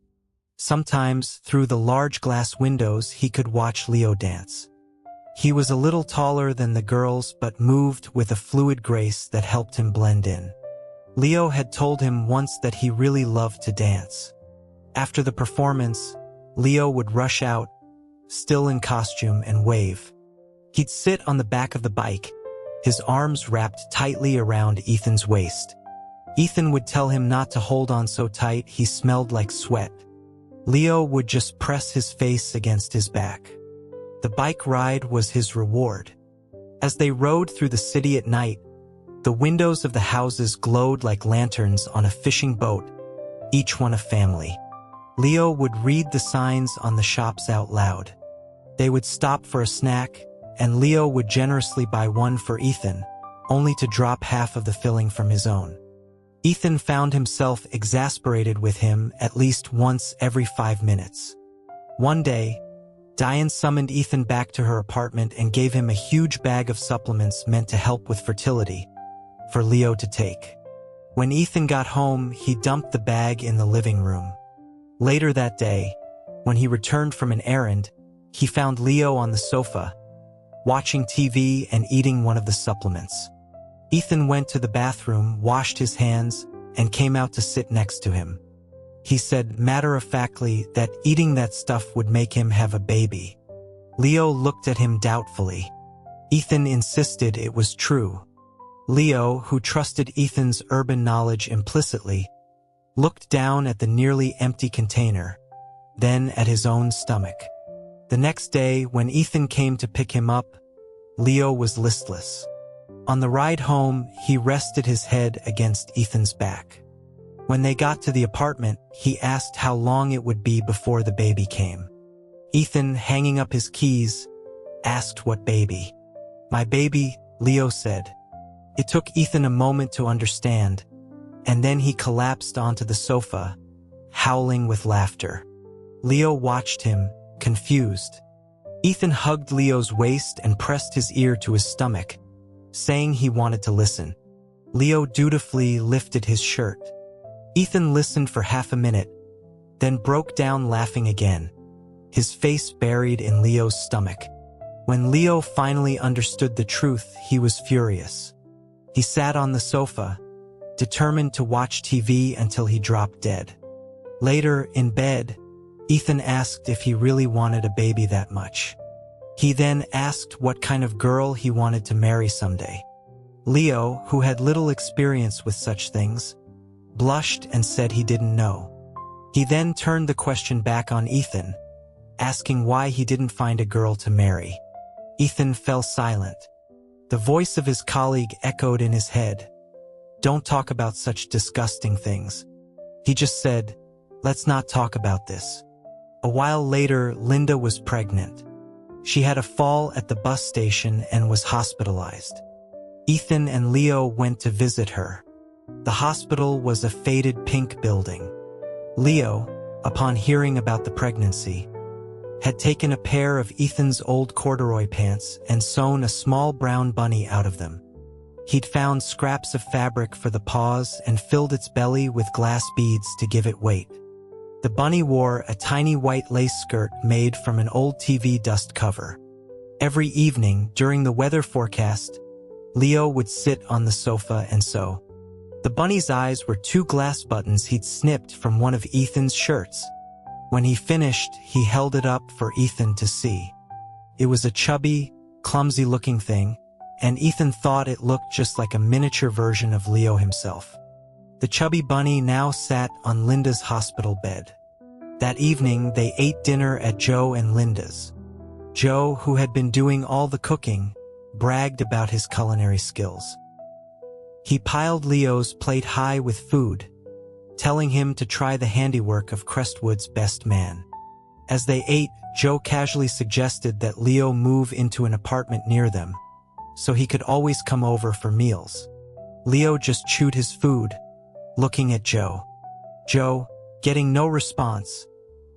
Sometimes, through the large glass windows, he could watch Leo dance. He was a little taller than the girls, but moved with a fluid grace that helped him blend in. Leo had told him once that he really loved to dance. After the performance, Leo would rush out, still in costume, and wave. He'd sit on the back of the bike, his arms wrapped tightly around Ethan's waist. Ethan would tell him not to hold on so tight, he smelled like sweat. Leo would just press his face against his back. The bike ride was his reward. As they rode through the city at night, the windows of the houses glowed like lanterns on a fishing boat, each one a family. Leo would read the signs on the shops out loud. They would stop for a snack, and Leo would generously buy one for Ethan, only to drop half of the filling from his own. Ethan found himself exasperated with him at least once every 5 minutes. One day, Diane summoned Ethan back to her apartment and gave him a huge bag of supplements meant to help with fertility, for Leo to take. When Ethan got home, he dumped the bag in the living room. Later that day, when he returned from an errand, he found Leo on the sofa, watching TV and eating one of the supplements. Ethan went to the bathroom, washed his hands, and came out to sit next to him. He said matter-of-factly that eating that stuff would make him have a baby. Leo looked at him doubtfully. Ethan insisted it was true. Leo, who trusted Ethan's urban knowledge implicitly, looked down at the nearly empty container, then at his own stomach. The next day, when Ethan came to pick him up, Leo was listless. On the ride home, he rested his head against Ethan's back. When they got to the apartment, he asked how long it would be before the baby came. Ethan, hanging up his keys, asked what baby. "My baby," Leo said. It took Ethan a moment to understand, and then he collapsed onto the sofa, howling with laughter. Leo watched him, confused. Ethan hugged Leo's waist and pressed his ear to his stomach, saying he wanted to listen. Leo dutifully lifted his shirt. Ethan listened for half a minute, then broke down laughing again, his face buried in Leo's stomach. When Leo finally understood the truth, he was furious. He sat on the sofa, determined to watch TV until he dropped dead. Later, in bed, Ethan asked if he really wanted a baby that much. He then asked what kind of girl he wanted to marry someday. Leo, who had little experience with such things, blushed and said he didn't know. He then turned the question back on Ethan, asking why he didn't find a girl to marry. Ethan fell silent. The voice of his colleague echoed in his head. "Don't talk about such disgusting things." He just said, "Let's not talk about this." A while later, Linda was pregnant. She had a fall at the bus station and was hospitalized. Ethan and Leo went to visit her. The hospital was a faded pink building. Leo, upon hearing about the pregnancy, had taken a pair of Ethan's old corduroy pants and sewn a small brown bunny out of them. He'd found scraps of fabric for the paws and filled its belly with glass beads to give it weight. The bunny wore a tiny white lace skirt made from an old TV dust cover. Every evening, during the weather forecast, Leo would sit on the sofa and sew. The bunny's eyes were two glass buttons he'd snipped from one of Ethan's shirts. When he finished, he held it up for Ethan to see. It was a chubby, clumsy-looking thing, and Ethan thought it looked just like a miniature version of Leo himself. The chubby bunny now sat on Linda's hospital bed. That evening, they ate dinner at Joe and Linda's. Joe, who had been doing all the cooking, bragged about his culinary skills. He piled Leo's plate high with food, telling him to try the handiwork of Crestwood's best man. As they ate, Joe casually suggested that Leo move into an apartment near them, so he could always come over for meals. Leo just chewed his food, looking at Joe. Joe, getting no response,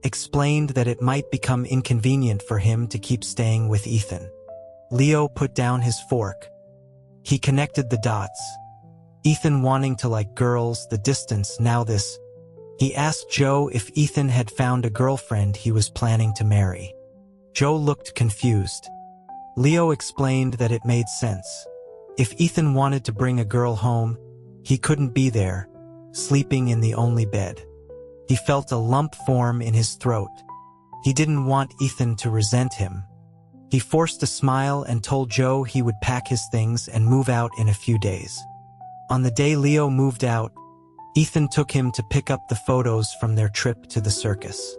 explained that it might become inconvenient for him to keep staying with Ethan. Leo put down his fork. He connected the dots. Ethan wanting to like girls, the distance, now this. He asked Joe if Ethan had found a girlfriend he was planning to marry. Joe looked confused. Leo explained that it made sense. If Ethan wanted to bring a girl home, he couldn't be there, sleeping in the only bed. He felt a lump form in his throat. He didn't want Ethan to resent him. He forced a smile and told Joe he would pack his things and move out in a few days. On the day Leo moved out, Ethan took him to pick up the photos from their trip to the circus.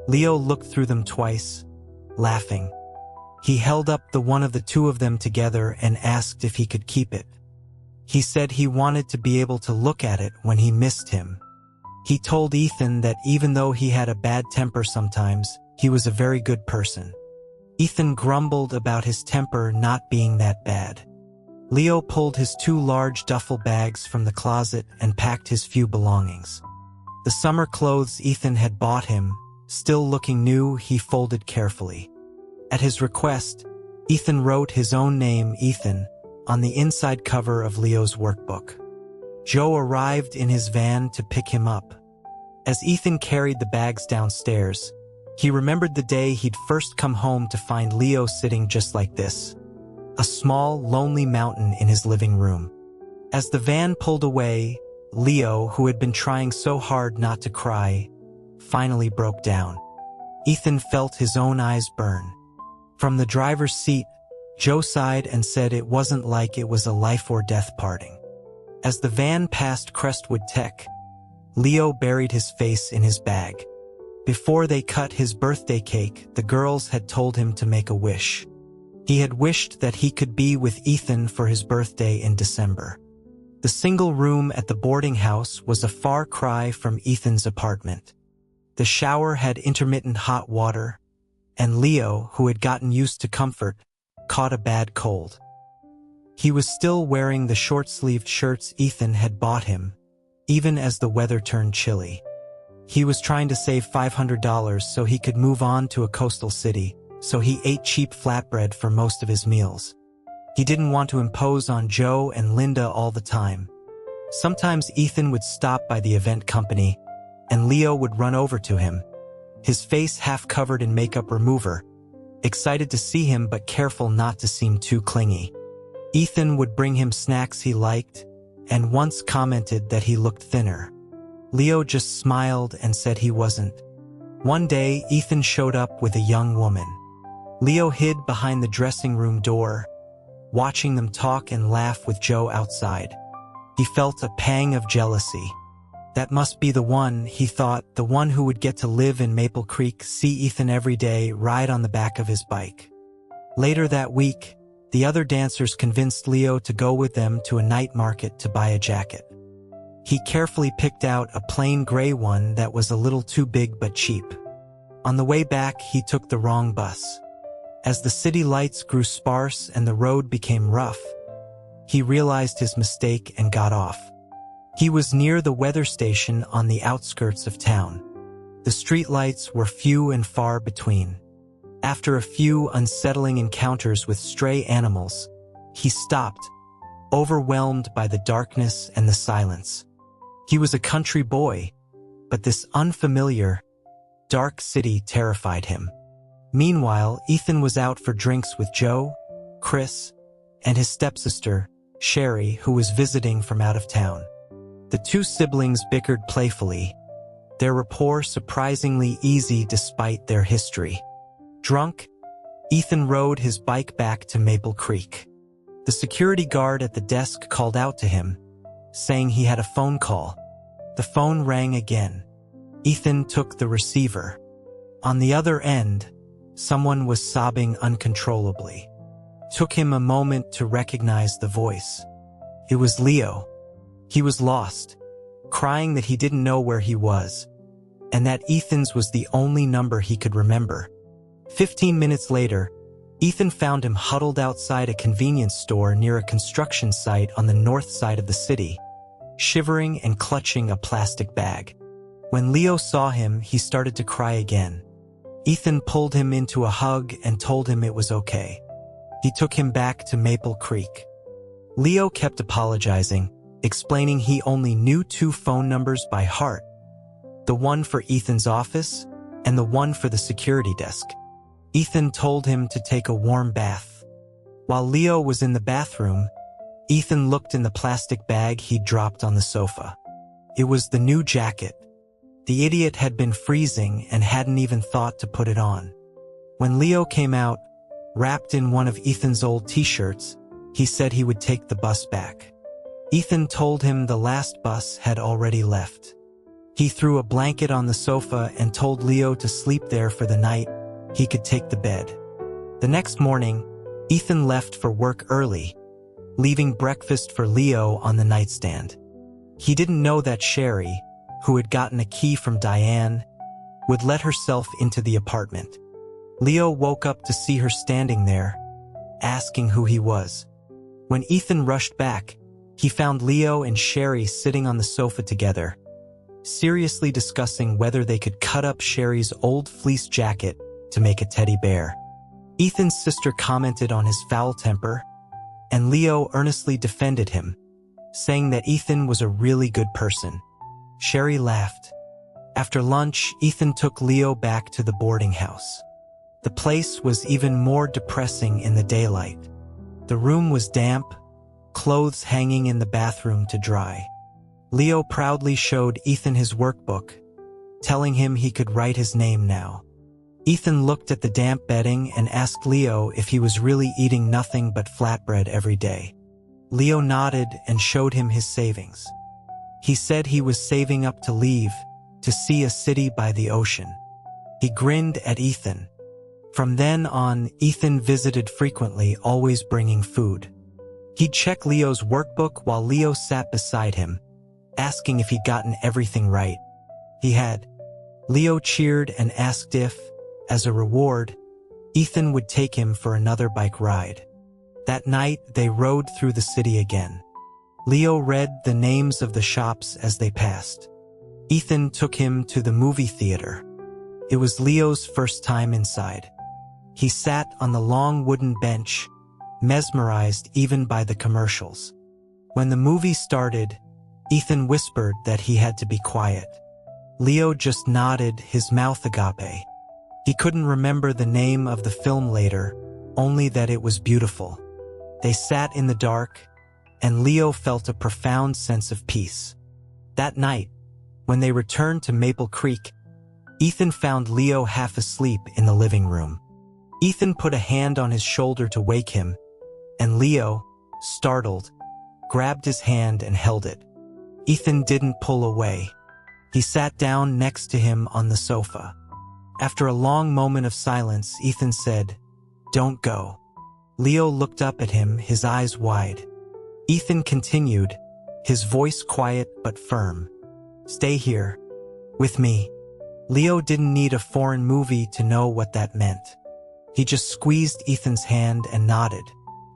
Leo looked through them twice, laughing. He held up the one of the two of them together and asked if he could keep it. He said he wanted to be able to look at it when he missed him. He told Ethan that even though he had a bad temper sometimes, he was a very good person. Ethan grumbled about his temper not being that bad. Leo pulled his two large duffel bags from the closet and packed his few belongings. The summer clothes Ethan had bought him, still looking new, he folded carefully. At his request, Ethan wrote his own name, Ethan, on the inside cover of Leo's workbook. Joe arrived in his van to pick him up. As Ethan carried the bags downstairs, he remembered the day he'd first come home to find Leo sitting just like this. A small, lonely mountain in his living room. As the van pulled away, Leo, who had been trying so hard not to cry, finally broke down. Ethan felt his own eyes burn. From the driver's seat, Joe sighed and said it wasn't like it was a life or death parting. As the van passed Crestwood Tech, Leo buried his face in his bag. Before they cut his birthday cake, the girls had told him to make a wish. He had wished that he could be with Ethan for his birthday in December. The single room at the boarding house was a far cry from Ethan's apartment. The shower had intermittent hot water, and Leo, who had gotten used to comfort, caught a bad cold. He was still wearing the short-sleeved shirts Ethan had bought him, even as the weather turned chilly. He was trying to save $500 so he could move on to a coastal city, so he ate cheap flatbread for most of his meals. He didn't want to impose on Joe and Linda all the time. Sometimes Ethan would stop by the event company, and Leo would run over to him, his face half covered in makeup remover, excited to see him but careful not to seem too clingy. Ethan would bring him snacks he liked, and once commented that he looked thinner. Leo just smiled and said he wasn't. One day, Ethan showed up with a young woman. Leo hid behind the dressing room door, watching them talk and laugh with Joe outside. He felt a pang of jealousy. That must be the one, he thought, the one who would get to live in Maple Creek, see Ethan every day, ride on the back of his bike. Later that week, the other dancers convinced Leo to go with them to a night market to buy a jacket. He carefully picked out a plain gray one that was a little too big but cheap. On the way back, he took the wrong bus. As the city lights grew sparse and the road became rough, he realized his mistake and got off. He was near the weather station on the outskirts of town. The streetlights were few and far between. After a few unsettling encounters with stray animals, he stopped, overwhelmed by the darkness and the silence. He was a country boy, but this unfamiliar, dark city terrified him. Meanwhile, Ethan was out for drinks with Joe, Chris, and his stepsister, Sherry, who was visiting from out of town. The two siblings bickered playfully, their rapport surprisingly easy despite their history. Drunk, Ethan rode his bike back to Maple Creek. The security guard at the desk called out to him, saying he had a phone call. The phone rang again. Ethan took the receiver. On the other end, someone was sobbing uncontrollably. It took him a moment to recognize the voice. It was Leo. He was lost, crying that he didn't know where he was, and that Ethan's was the only number he could remember. 15 minutes later, Ethan found him huddled outside a convenience store near a construction site on the north side of the city, shivering and clutching a plastic bag. When Leo saw him, he started to cry again. Ethan pulled him into a hug and told him it was okay. He took him back to Maple Creek. Leo kept apologizing, explaining he only knew 2 phone numbers by heart, the one for Ethan's office and the one for the security desk. Ethan told him to take a warm bath. While Leo was in the bathroom, Ethan looked in the plastic bag he'd dropped on the sofa. It was the new jacket. The idiot had been freezing and hadn't even thought to put it on. When Leo came out, wrapped in one of Ethan's old t-shirts, he said he would take the bus back. Ethan told him the last bus had already left. He threw a blanket on the sofa and told Leo to sleep there for the night. He could take the bed. The next morning, Ethan left for work early, leaving breakfast for Leo on the nightstand. He didn't know that Sherry, who had gotten a key from Diane, would let herself into the apartment. Leo woke up to see her standing there, asking who he was. When Ethan rushed back, he found Leo and Sherry sitting on the sofa together, seriously discussing whether they could cut up Sherry's old fleece jacket to make a teddy bear. Ethan's sister commented on his foul temper, and Leo earnestly defended him, saying that Ethan was a really good person. Sherry laughed. After lunch, Ethan took Leo back to the boarding house. The place was even more depressing in the daylight. The room was damp, clothes hanging in the bathroom to dry. Leo proudly showed Ethan his workbook, telling him he could write his name now. Ethan looked at the damp bedding and asked Leo if he was really eating nothing but flatbread every day. Leo nodded and showed him his savings. He said he was saving up to leave, to see a city by the ocean. He grinned at Ethan. From then on, Ethan visited frequently, always bringing food. He'd check Leo's workbook while Leo sat beside him, asking if he'd gotten everything right. He had. Leo cheered and asked if, as a reward, Ethan would take him for another bike ride. That night, they rode through the city again. Leo read the names of the shops as they passed. Ethan took him to the movie theater. It was Leo's first time inside. He sat on the long wooden bench, mesmerized even by the commercials. When the movie started, Ethan whispered that he had to be quiet. Leo just nodded, his mouth agape. He couldn't remember the name of the film later, only that it was beautiful. They sat in the dark, and Leo felt a profound sense of peace. That night, when they returned to Maple Creek, Ethan found Leo half asleep in the living room. Ethan put a hand on his shoulder to wake him, and Leo, startled, grabbed his hand and held it. Ethan didn't pull away. He sat down next to him on the sofa. After a long moment of silence, Ethan said, "Don't go." Leo looked up at him, his eyes wide. Ethan continued, his voice quiet but firm. "Stay here. With me." Leo didn't need a foreign movie to know what that meant. He just squeezed Ethan's hand and nodded.